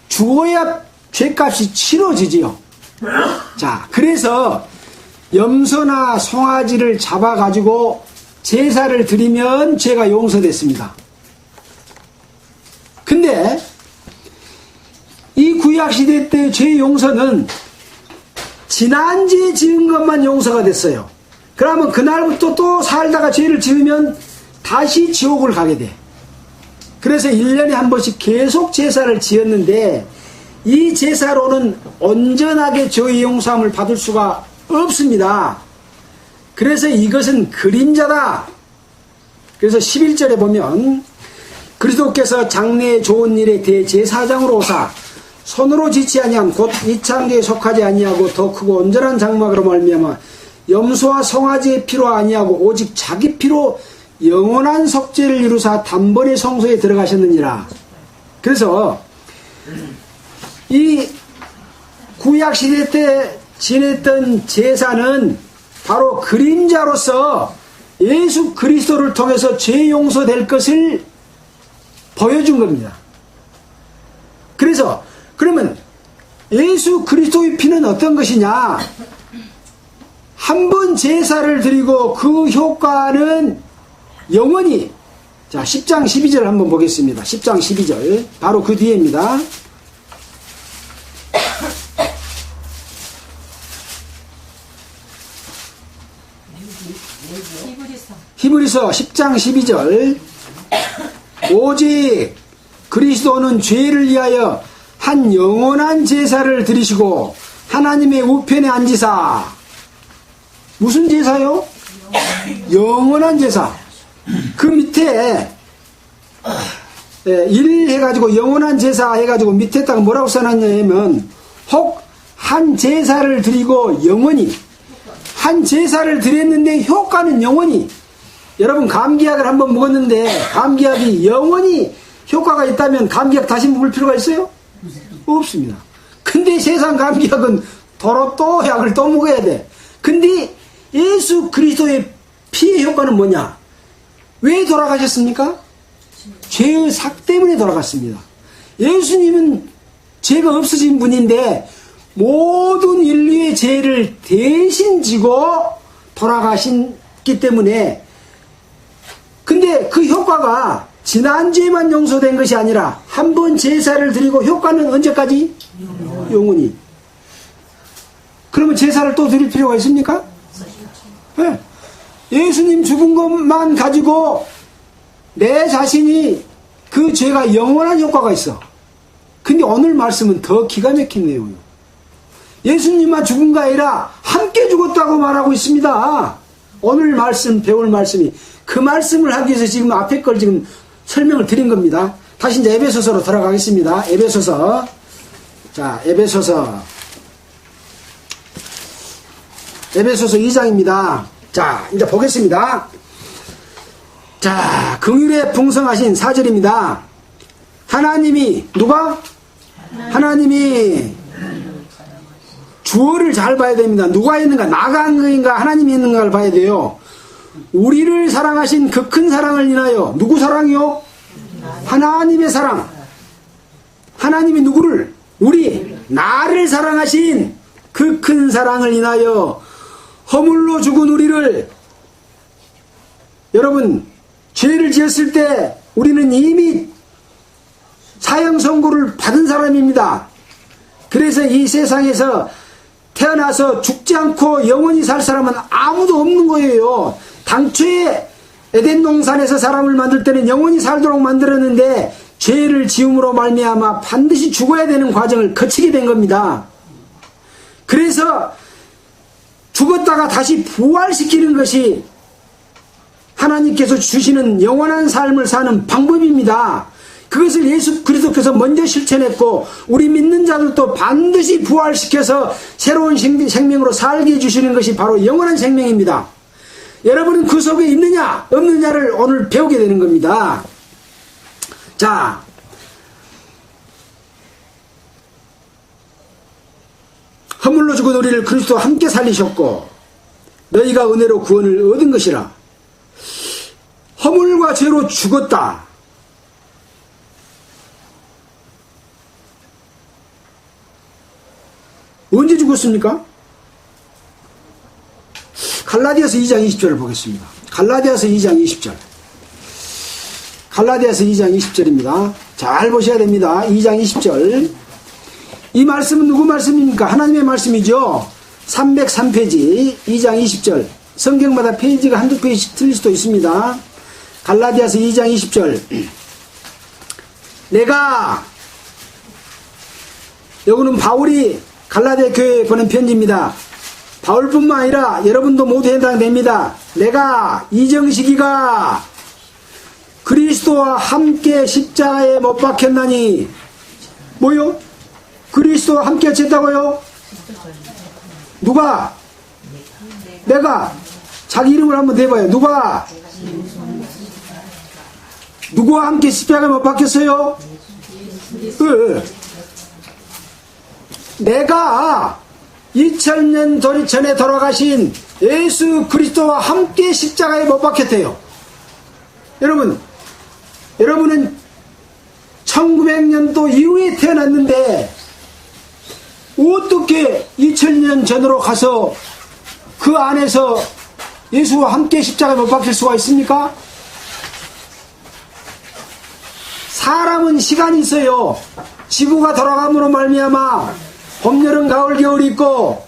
죽어야 죄값이 치러지지요. 자, 그래서 염소나 송아지를 잡아가지고 제사를 드리면 죄가 용서됐습니다. 근데 이 구약시대 때 죄 용서는 지난죄 지은 것만 용서가 됐어요. 그러면 그날부터 또 살다가 죄를 지으면 다시 지옥을 가게 돼. 그래서 1년에 한 번씩 계속 제사를 지었는데 이 제사로는 온전하게 죄의 용서함을 받을 수가 없습니다. 그래서 이것은 그림자다. 그래서 11절에 보면 그리스도께서 장래의 좋은 일에 대제사장으로 오사 손으로 짓지 아니함 곧 이창조에 속하지 아니하고 더 크고 온전한 장막으로 말미암아 염소와 송아지의 피로 아니하고 오직 자기 피로 영원한 속죄를 이루사 단번에 성소에 들어가셨느니라. 그래서 이 구약시대 때 지냈던 제사는 바로 그림자로서 예수 그리스도를 통해서 죄 용서될 것을 보여준 겁니다. 그래서 그러면 예수 그리스도의 피는 어떤 것이냐? 한 번 제사를 드리고 그 효과는 영원히. 자, 10장 12절 한번 보겠습니다. 10장 12절 바로 그 뒤에입니다. 히브리서 10장 12절. 오직 그리스도는 죄를 위하여 한 영원한 제사를 드리시고 하나님의 우편에 앉으사. 무슨 제사요? 영원한 제사. 그 밑에 1 해가지고 영원한 제사 해가지고 밑에다가 뭐라고 써놨냐면 혹 한 제사를 드리고 영원히. 한 제사를 드렸는데 효과는 영원히. 여러분 감기약을 한번 먹었는데 감기약이 영원히 효과가 있다면 감기약 다시 먹을 필요가 있어요? 없습니다. 근데 세상 감기약은 도로 또 약을 또 먹어야 돼. 근데 예수 그리스도의 피의 효과는 뭐냐? 왜 돌아가셨습니까? 죄의 삭 때문에 돌아갔습니다. 예수님은 죄가 없으신 분인데 모든 인류의 죄를 대신 지고 돌아가셨기 때문에, 근데 그 효과가 지난주에만 용서된 것이 아니라 한 번 제사를 드리고 효과는 언제까지? 영원히. 그러면 제사를 또 드릴 필요가 있습니까? 네. 예수님 죽은 것만 가지고 내 자신이 그 죄가 영원한 효과가 있어. 근데 오늘 말씀은 더 기가 막힌 내용이에요. 예수님만 죽은 거 아니라 함께 죽었다고 말하고 있습니다. 오늘 말씀, 배울 말씀이 그 말씀을 하기 위해서 지금 앞에 걸 지금 설명을 드린 겁니다. 다시 이제 에베소서로 돌아가겠습니다. 에베소서. 자, 에베소서 2장입니다. 자, 이제 보겠습니다. 자, 긍휼에 풍성하신 4절입니다. 하나님이, 누가? 하나님이 주어를 잘 봐야 됩니다. 누가 있는가? 나가 있는가? 하나님이 있는가를 봐야 돼요. 우리를 사랑하신 그 큰 사랑을 인하여, 누구 사랑이요? 하나님의 사랑. 하나님이 누구를? 나를 사랑하신 그 큰 사랑을 인하여 허물로 죽은 우리를, 여러분, 죄를 지었을 때 우리는 이미 사형 선고를 받은 사람입니다. 그래서 이 세상에서 태어나서 죽지 않고 영원히 살 사람은 아무도 없는 거예요. 당초에 에덴 동산에서 사람을 만들 때는 영원히 살도록 만들었는데 죄를 지음으로 말미암아 반드시 죽어야 되는 과정을 거치게 된 겁니다. 그래서 죽었다가 다시 부활시키는 것이 하나님께서 주시는 영원한 삶을 사는 방법입니다. 그것을 예수 그리스도께서 먼저 실천했고 우리 믿는 자들도 반드시 부활시켜서 새로운 생명으로 살게 해주시는 것이 바로 영원한 생명입니다. 여러분은 그 속에 있느냐 없느냐를 오늘 배우게 되는 겁니다. 자, 허물로 죽은 우리를 그리스도와 함께 살리셨고 너희가 은혜로 구원을 얻은 것이라. 허물과 죄로 죽었다. 언제 죽었습니까? 갈라디아서 2장 20절을 보겠습니다. 갈라디아서 2장 20절. 갈라디아서 2장 20절입니다. 잘 보셔야 됩니다. 2장 20절. 이 말씀은 누구 말씀입니까? 하나님의 말씀이죠. 303페이지 2장 20절. 성경마다 페이지가 한두 페이지 틀릴 수도 있습니다. 갈라디아서 2장 20절. 내가, 여기는 바울이 갈라디아 교회에 보낸 편지입니다. 바울뿐만 아니라 여러분도 모두 해당됩니다. 내가 이정식이가 그리스도와 함께 십자가에 못 박혔나니, 뭐요? 그리스도와 함께 쳤다고요? 누가? 내가. 자기 이름을 한번 대봐요. 누구와 함께 십자가에 못 박혔어요? 내가 2000년 전에 돌아가신 예수 그리스도와 함께 십자가에 못 박혔대요. 여러분은 1900년도 이후에 태어났는데 어떻게 2000년 전으로 가서 그 안에서 예수와 함께 십자가에 못 박힐 수가 있습니까? 사람은 시간이 있어요. 지구가 돌아감으로 말미암아 봄, 여름, 가을, 겨울이 있고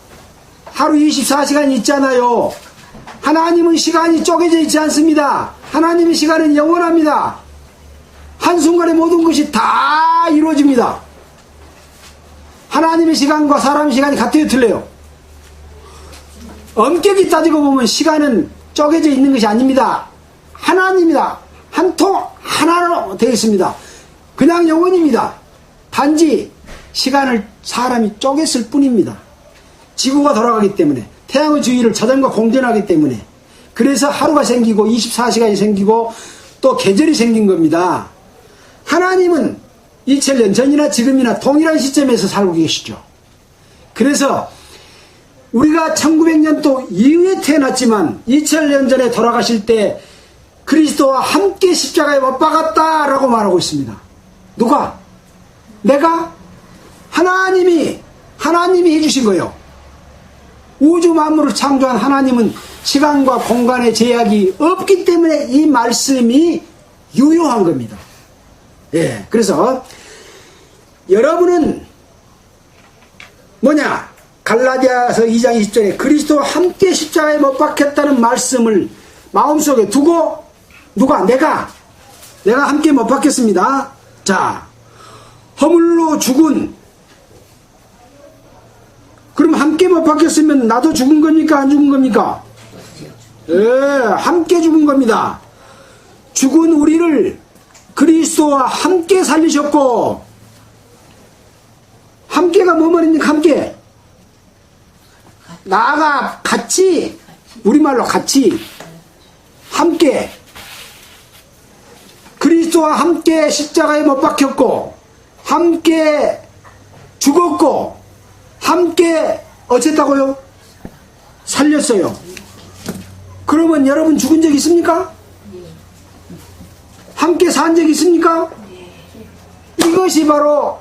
하루 24시간이 있잖아요. 하나님은 시간이 쪼개져 있지 않습니다. 하나님의 시간은 영원합니다. 한순간에 모든 것이 다 이루어집니다. 하나님의 시간과 사람의 시간이 같아요, 틀려요? 엄격히 따지고 보면 시간은 쪼개져 있는 것이 아닙니다. 하나님입니다. 한 통 하나로 되어 있습니다. 그냥 영원입니다. 단지 시간을 사람이 쪼갰을 뿐입니다. 지구가 돌아가기 때문에, 태양의 주위를 자전과 공전하기 때문에, 그래서 하루가 생기고 24시간이 생기고 또 계절이 생긴 겁니다. 하나님은 2000년 전이나 지금이나 동일한 시점에서 살고 계시죠. 그래서 우리가 1900년도 이후에 태어났지만 2000년 전에 돌아가실 때 그리스도와 함께 십자가에 못 박았다라고 말하고 있습니다. 누가? 내가? 하나님이 해주신 거예요. 우주 만물을 창조한 하나님은 시간과 공간의 제약이 없기 때문에 이 말씀이 유효한 겁니다. 예, 그래서 여러분은 뭐냐? 갈라디아서 2장 20절에 그리스도와 함께 십자가에 못 박혔다는 말씀을 마음속에 두고 누가? 내가 함께 못 박혔습니다. 자, 허물로 죽은, 그럼 함께 못 박혔으면 나도 죽은 겁니까? 안 죽은 겁니까? 예, 함께 죽은 겁니다. 죽은 우리를 그리스도와 함께 살리셨고, 함께가 뭐 말입니까? 함께. 나아가 같이, 우리말로 같이, 함께. 그리스도와 함께 십자가에 못 박혔고, 함께 죽었고, 함께 어쨌다고요? 살렸어요. 그러면 여러분 죽은 적 있습니까? 함께 산 적 있습니까? 이것이 바로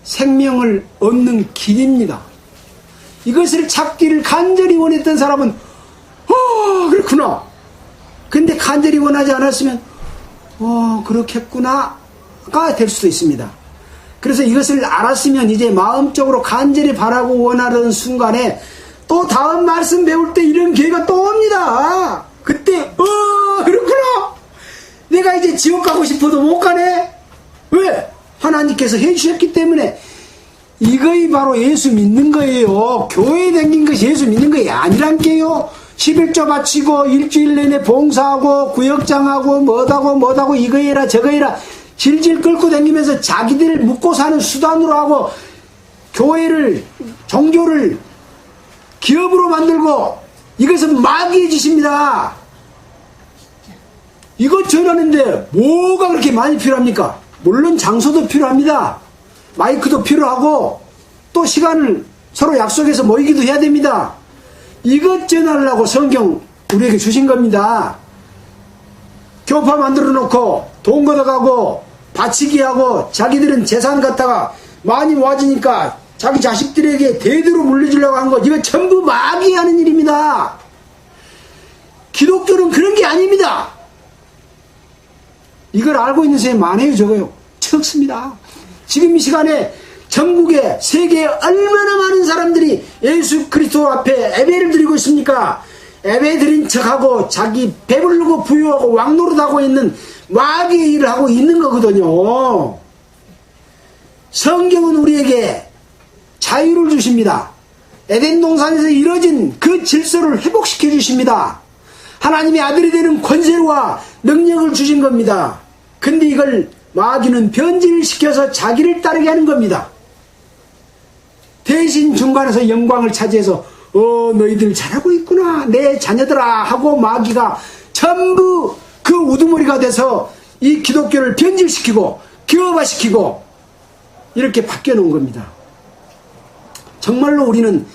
생명을 얻는 길입니다. 이것을 찾기를 간절히 원했던 사람은 그렇구나. 근데 간절히 원하지 않았으면 그렇겠구나가 될 수도 있습니다. 그래서 이것을 알았으면 이제 마음적으로 간절히 바라고 원하는 순간에 또 다음 말씀 배울 때 이런 기회가 또 옵니다. 그때 그렇구나. 내가 이제 지옥 가고 싶어도 못 가네. 왜? 하나님께서 해주셨기 때문에. 이거이 바로 예수 믿는 거예요. 교회에 다닌 것이 예수 믿는 것이 아니란게요. 11조 바치고 일주일 내내 봉사하고 구역장하고 뭐다고 이거 해라 저거 해라 질질 끌고 다니면서 자기들 묵고 사는 수단으로 하고 교회를, 종교를 기업으로 만들고 이것은 마귀의 짓입니다. 이것 전하는데 뭐가 그렇게 많이 필요합니까? 물론 장소도 필요합니다. 마이크도 필요하고 또 시간을 서로 약속해서 모이기도 해야 됩니다. 이것 전하려고 성경 우리에게 주신 겁니다. 교파 만들어 놓고 돈 걷어가고 바치기 하고 자기들은 재산 갖다가 많이 모아지니까 자기 자식들에게 대대로 물려주려고 한 것, 이거 전부 마귀 하는 일입니다. 기독교는 그런 게 아닙니다. 이걸 알고 있는 사람이 많아요, 적어요? 적습니다. 지금 이 시간에 전국에, 세계에 얼마나 많은 사람들이 예수 그리스도 앞에 예배를 드리고 있습니까? 예배 드린 척하고 자기 배부르고 부유하고 왕노릇하고 있는 마귀의 일을 하고 있는 거거든요. 성경은 우리에게 자유를 주십니다. 에덴 동산에서 이뤄진 그 질서를 회복시켜 주십니다. 하나님의 아들이 되는 권세와 능력을 주신 겁니다. 근데 이걸 마귀는 변질시켜서 자기를 따르게 하는 겁니다. 대신 중간에서 영광을 차지해서 너희들 잘하고 있구나 내 자녀들아 하고 마귀가 전부 그 우두머리가 돼서 이 기독교를 변질시키고 기업화시키고 이렇게 바뀌어놓은 겁니다. 정말로 우리는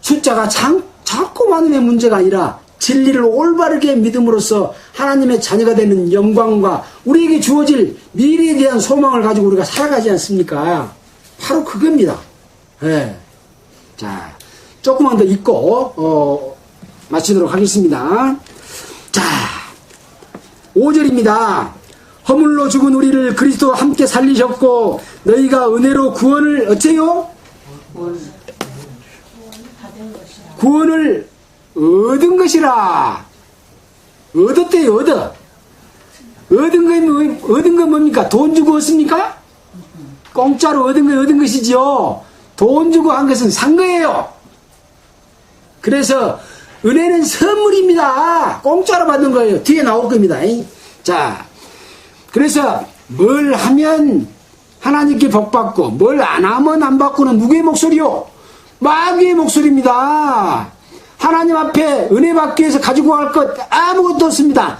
숫자가 작고 많음의 문제가 아니라 진리를 올바르게 믿음으로써 하나님의 자녀가 되는 영광과 우리에게 주어질 미래에 대한 소망을 가지고 우리가 살아가지 않습니까? 바로 그겁니다. 네. 자, 조금만 더 읽고 마치도록 하겠습니다. 자, 5절입니다. 허물로 죽은 우리를 그리스도와 함께 살리셨고 너희가 은혜로 구원을 어째요? 구원을 얻은 것이라. 얻었대요. 얻은 건 뭡니까? 돈 주고 얻습니까? 공짜로 얻은 것이지요. 돈 주고 한 것은 산 거예요. 그래서 은혜는 선물입니다. 공짜로 받는 거예요. 뒤에 나올 겁니다. 자, 그래서 뭘 하면 하나님께 복 받고 뭘 안 하면 안 받고는 누구의 목소리요? 마귀의 목소리입니다. 하나님 앞에 은혜 받기 위해서 가지고 갈 것 아무것도 없습니다.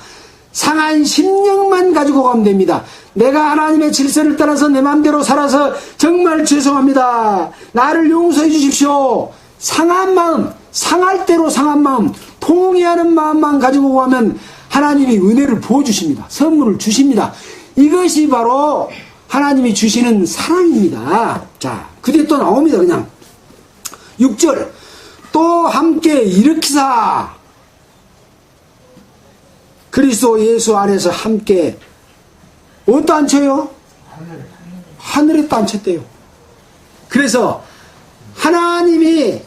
상한 심령만 가지고 가면 됩니다. 내가 하나님의 질서를 따라서 내 마음대로 살아서 정말 죄송합니다. 나를 용서해 주십시오. 상한 마음, 상할 대로 상한 마음, 통회하는 마음만 가지고 가면 하나님이 은혜를 부어주십니다. 선물을 주십니다. 이것이 바로 하나님이 주시는 사랑입니다. 자, 그 뒤에 또 나옵니다. 그냥 6절 또 함께 일으키사 그리스도 예수 안에서 함께 어디다 앉혀요? 하늘에 앉혔대요. 그래서 하나님이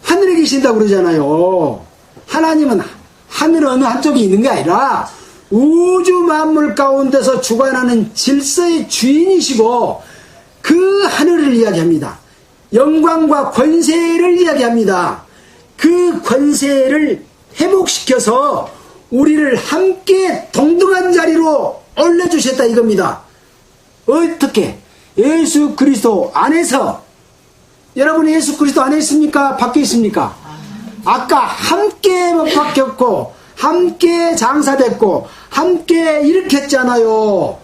하늘에 계신다고 그러잖아요. 하나님은 하늘 어느 한쪽에 있는 게 아니라 우주 만물 가운데서 주관하는 질서의 주인이시고 그 하늘을 이야기합니다. 영광과 권세를 이야기합니다. 그 권세를 회복시켜서 우리를 함께 동등한 자리로 올려주셨다 이겁니다. 어떻게? 예수 그리스도 안에서. 여러분 예수 그리스도 안에 있습니까? 밖에 있습니까? 아까 함께 못 박혔고 함께 장사됐고 함께 일으켰잖아요.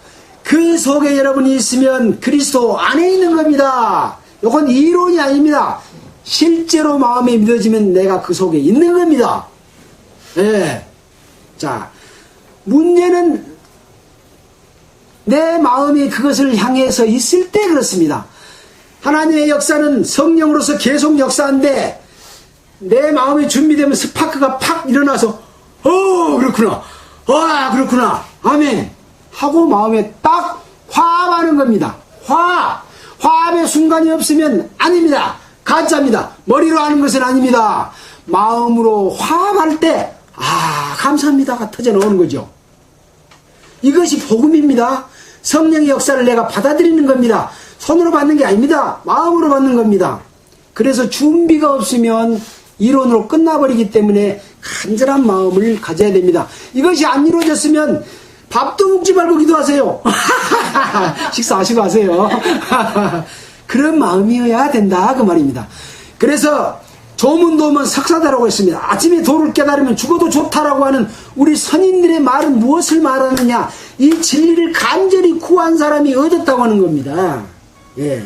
그 속에 여러분이 있으면 그리스도 안에 있는 겁니다. 이건 이론이 아닙니다. 실제로 마음에 믿어지면 내가 그 속에 있는 겁니다. 예. 자, 문제는 내 마음이 그것을 향해서 있을 때 그렇습니다. 하나님의 역사는 성령으로서 계속 역사인데 내 마음이 준비되면 스파크가 팍 일어나서 그렇구나, 그렇구나, 아멘 하고 마음에 딱 화합하는 겁니다. 화합의 순간이 없으면 아닙니다. 가짜입니다. 머리로 하는 것은 아닙니다. 마음으로 화합할 때 감사합니다가 터져 나오는 거죠. 이것이 복음입니다. 성령의 역사를 내가 받아들이는 겁니다. 손으로 받는 게 아닙니다. 마음으로 받는 겁니다. 그래서 준비가 없으면 이론으로 끝나버리기 때문에 간절한 마음을 가져야 됩니다. 이것이 안 이루어졌으면 밥도 먹지 말고 기도하세요. 식사하시고 하세요. 그런 마음이어야 된다 그 말입니다. 그래서 조문도면 석사다라고 했습니다. 아침에 도를 깨달으면 죽어도 좋다라고 하는 우리 선인들의 말은 무엇을 말하느냐? 이 진리를 간절히 구한 사람이 얻었다고 하는 겁니다. 예.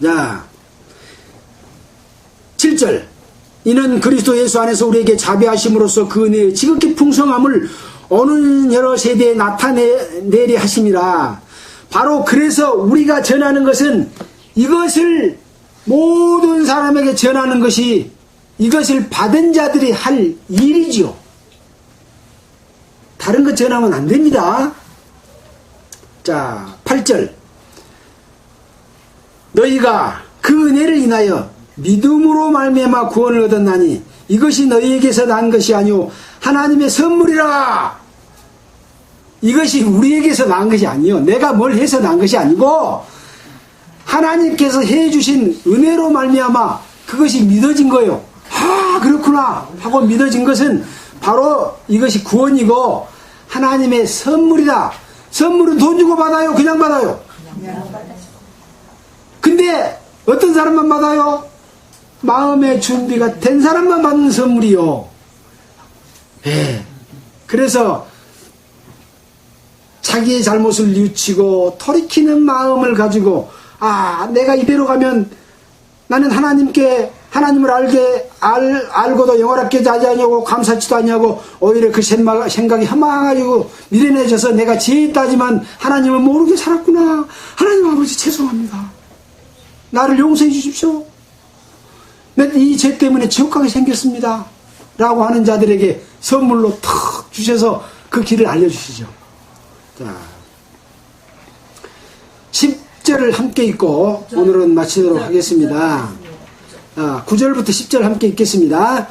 자, 7절 이는 그리스도 예수 안에서 우리에게 자비하심으로써 그 은혜의 지극히 풍성함을 오는 여러 세대에 나타내려 하심이라. 바로 그래서 우리가 전하는 것은 이것을 모든 사람에게 전하는 것이 이것을 받은 자들이 할 일이지요. 다른 것 전하면 안 됩니다. 자, 8절 너희가 그 은혜를 인하여 믿음으로 말미암아 구원을 얻었나니 이것이 너희에게서 난 것이 아니오 하나님의 선물이라. 이것이 우리에게서 난 것이 아니요 내가 뭘 해서 난 것이 아니고 하나님께서 해주신 은혜로 말미암아 그것이 믿어진 거예요. 그렇구나 하고 믿어진 것은 바로 이것이 구원이고 하나님의 선물이다. 선물은 돈 주고 받아요? 그냥 받아요? 근데 어떤 사람만 받아요? 마음의 준비가 된 사람만 받는 선물이요. 예. 그래서 자기의 잘못을 뉘우치고 돌이키는 마음을 가지고 내가 이대로 가면 나는 하나님을 알고도 영원하게 자지 않냐고 감사치도 않냐고 오히려 그 생각이 험해가지고 미련해져서 내가 지혜있다지만 하나님을 모르게 살았구나. 하나님 아버지 죄송합니다. 나를 용서해 주십시오. 이 죄 때문에 지옥 가게 생겼습니다. 라고 하는 자들에게 선물로 탁 주셔서 그 길을 알려주시죠. 자, 10절을 함께 읽고 오늘은 마치도록 하겠습니다. 9절부터 10절 함께 읽겠습니다.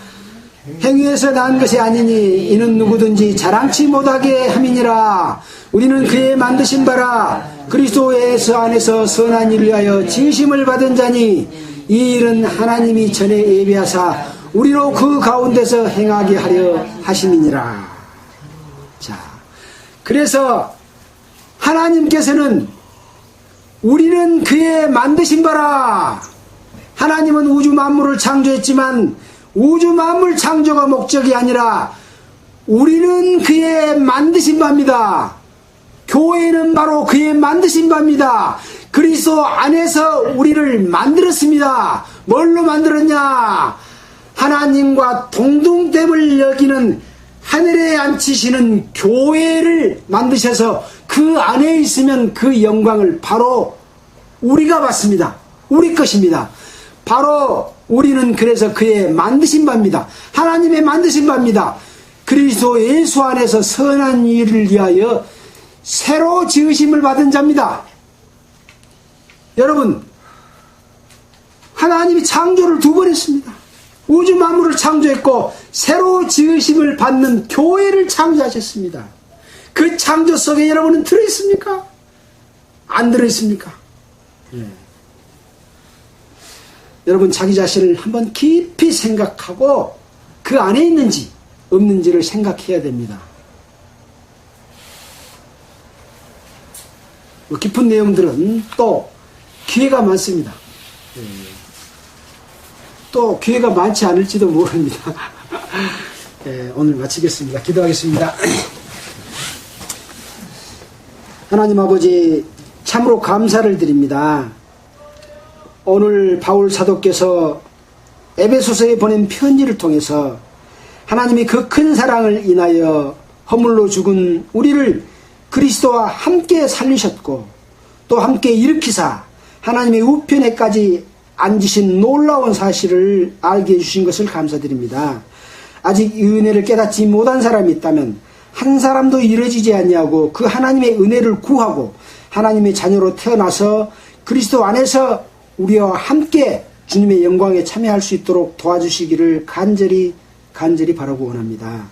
행위에서 난 것이 아니니 이는 누구든지 자랑치 못하게 함이니라. 우리는 그의 만드신 바라 그리스도 예수 안에서 선한 일을 위하여 지으심을 받은 자니 이 일은 하나님이 전에 예비하사 우리로 그 가운데서 행하게 하려 하심이니라. 자, 그래서 하나님께서는 우리는 그의 만드신 바라. 하나님은 우주 만물을 창조했지만 우주 만물 창조가 목적이 아니라 우리는 그의 만드신 바입니다. 교회는 바로 그의 만드신 바입니다. 그리스도 안에서 우리를 만들었습니다. 뭘로 만들었냐? 하나님과 동등됨을 여기는 하늘에 앉히시는 교회를 만드셔서 그 안에 있으면 그 영광을 바로 우리가 받습니다. 우리 것입니다. 바로 우리는 그래서 그의 만드신 바입니다. 하나님의 만드신 바입니다. 그리스도 예수 안에서 선한 일을 위하여 새로 지으심을 받은 자입니다. 여러분, 하나님이 창조를 두 번 했습니다. 우주 만물을 창조했고 새로 지으심을 받는 교회를 창조하셨습니다. 그 창조 속에 여러분은 들어있습니까? 안 들어있습니까? 여러분, 자기 자신을 한번 깊이 생각하고 그 안에 있는지 없는지를 생각해야 됩니다. 깊은 내용들은 또 기회가 많습니다. 또 기회가 많지 않을지도 모릅니다. 오늘 마치겠습니다. 기도하겠습니다. 하나님 아버지, 참으로 감사를 드립니다. 오늘 바울 사도께서 에베소서에 보낸 편지를 통해서 하나님이 그 큰 사랑을 인하여 허물로 죽은 우리를 그리스도와 함께 살리셨고 또 함께 일으키사 하나님의 우편에까지 앉으신 놀라운 사실을 알게 해주신 것을 감사드립니다. 아직 이 은혜를 깨닫지 못한 사람이 있다면 한 사람도 이루어지지 않냐고 그 하나님의 은혜를 구하고 하나님의 자녀로 태어나서 그리스도 안에서 우리와 함께 주님의 영광에 참여할 수 있도록 도와주시기를 간절히 바라고 원합니다.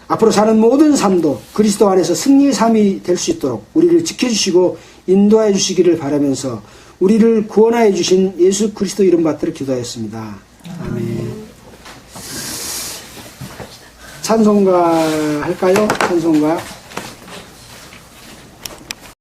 앞으로 사는 모든 삶도 그리스도 안에서 승리의 삶이 될 수 있도록 우리를 지켜주시고 인도해 주시기를 바라면서 우리를 구원하여 주신 예수 그리스도 이름 받들어 기도하였습니다. 아멘. 찬송가 할까요? 찬송가.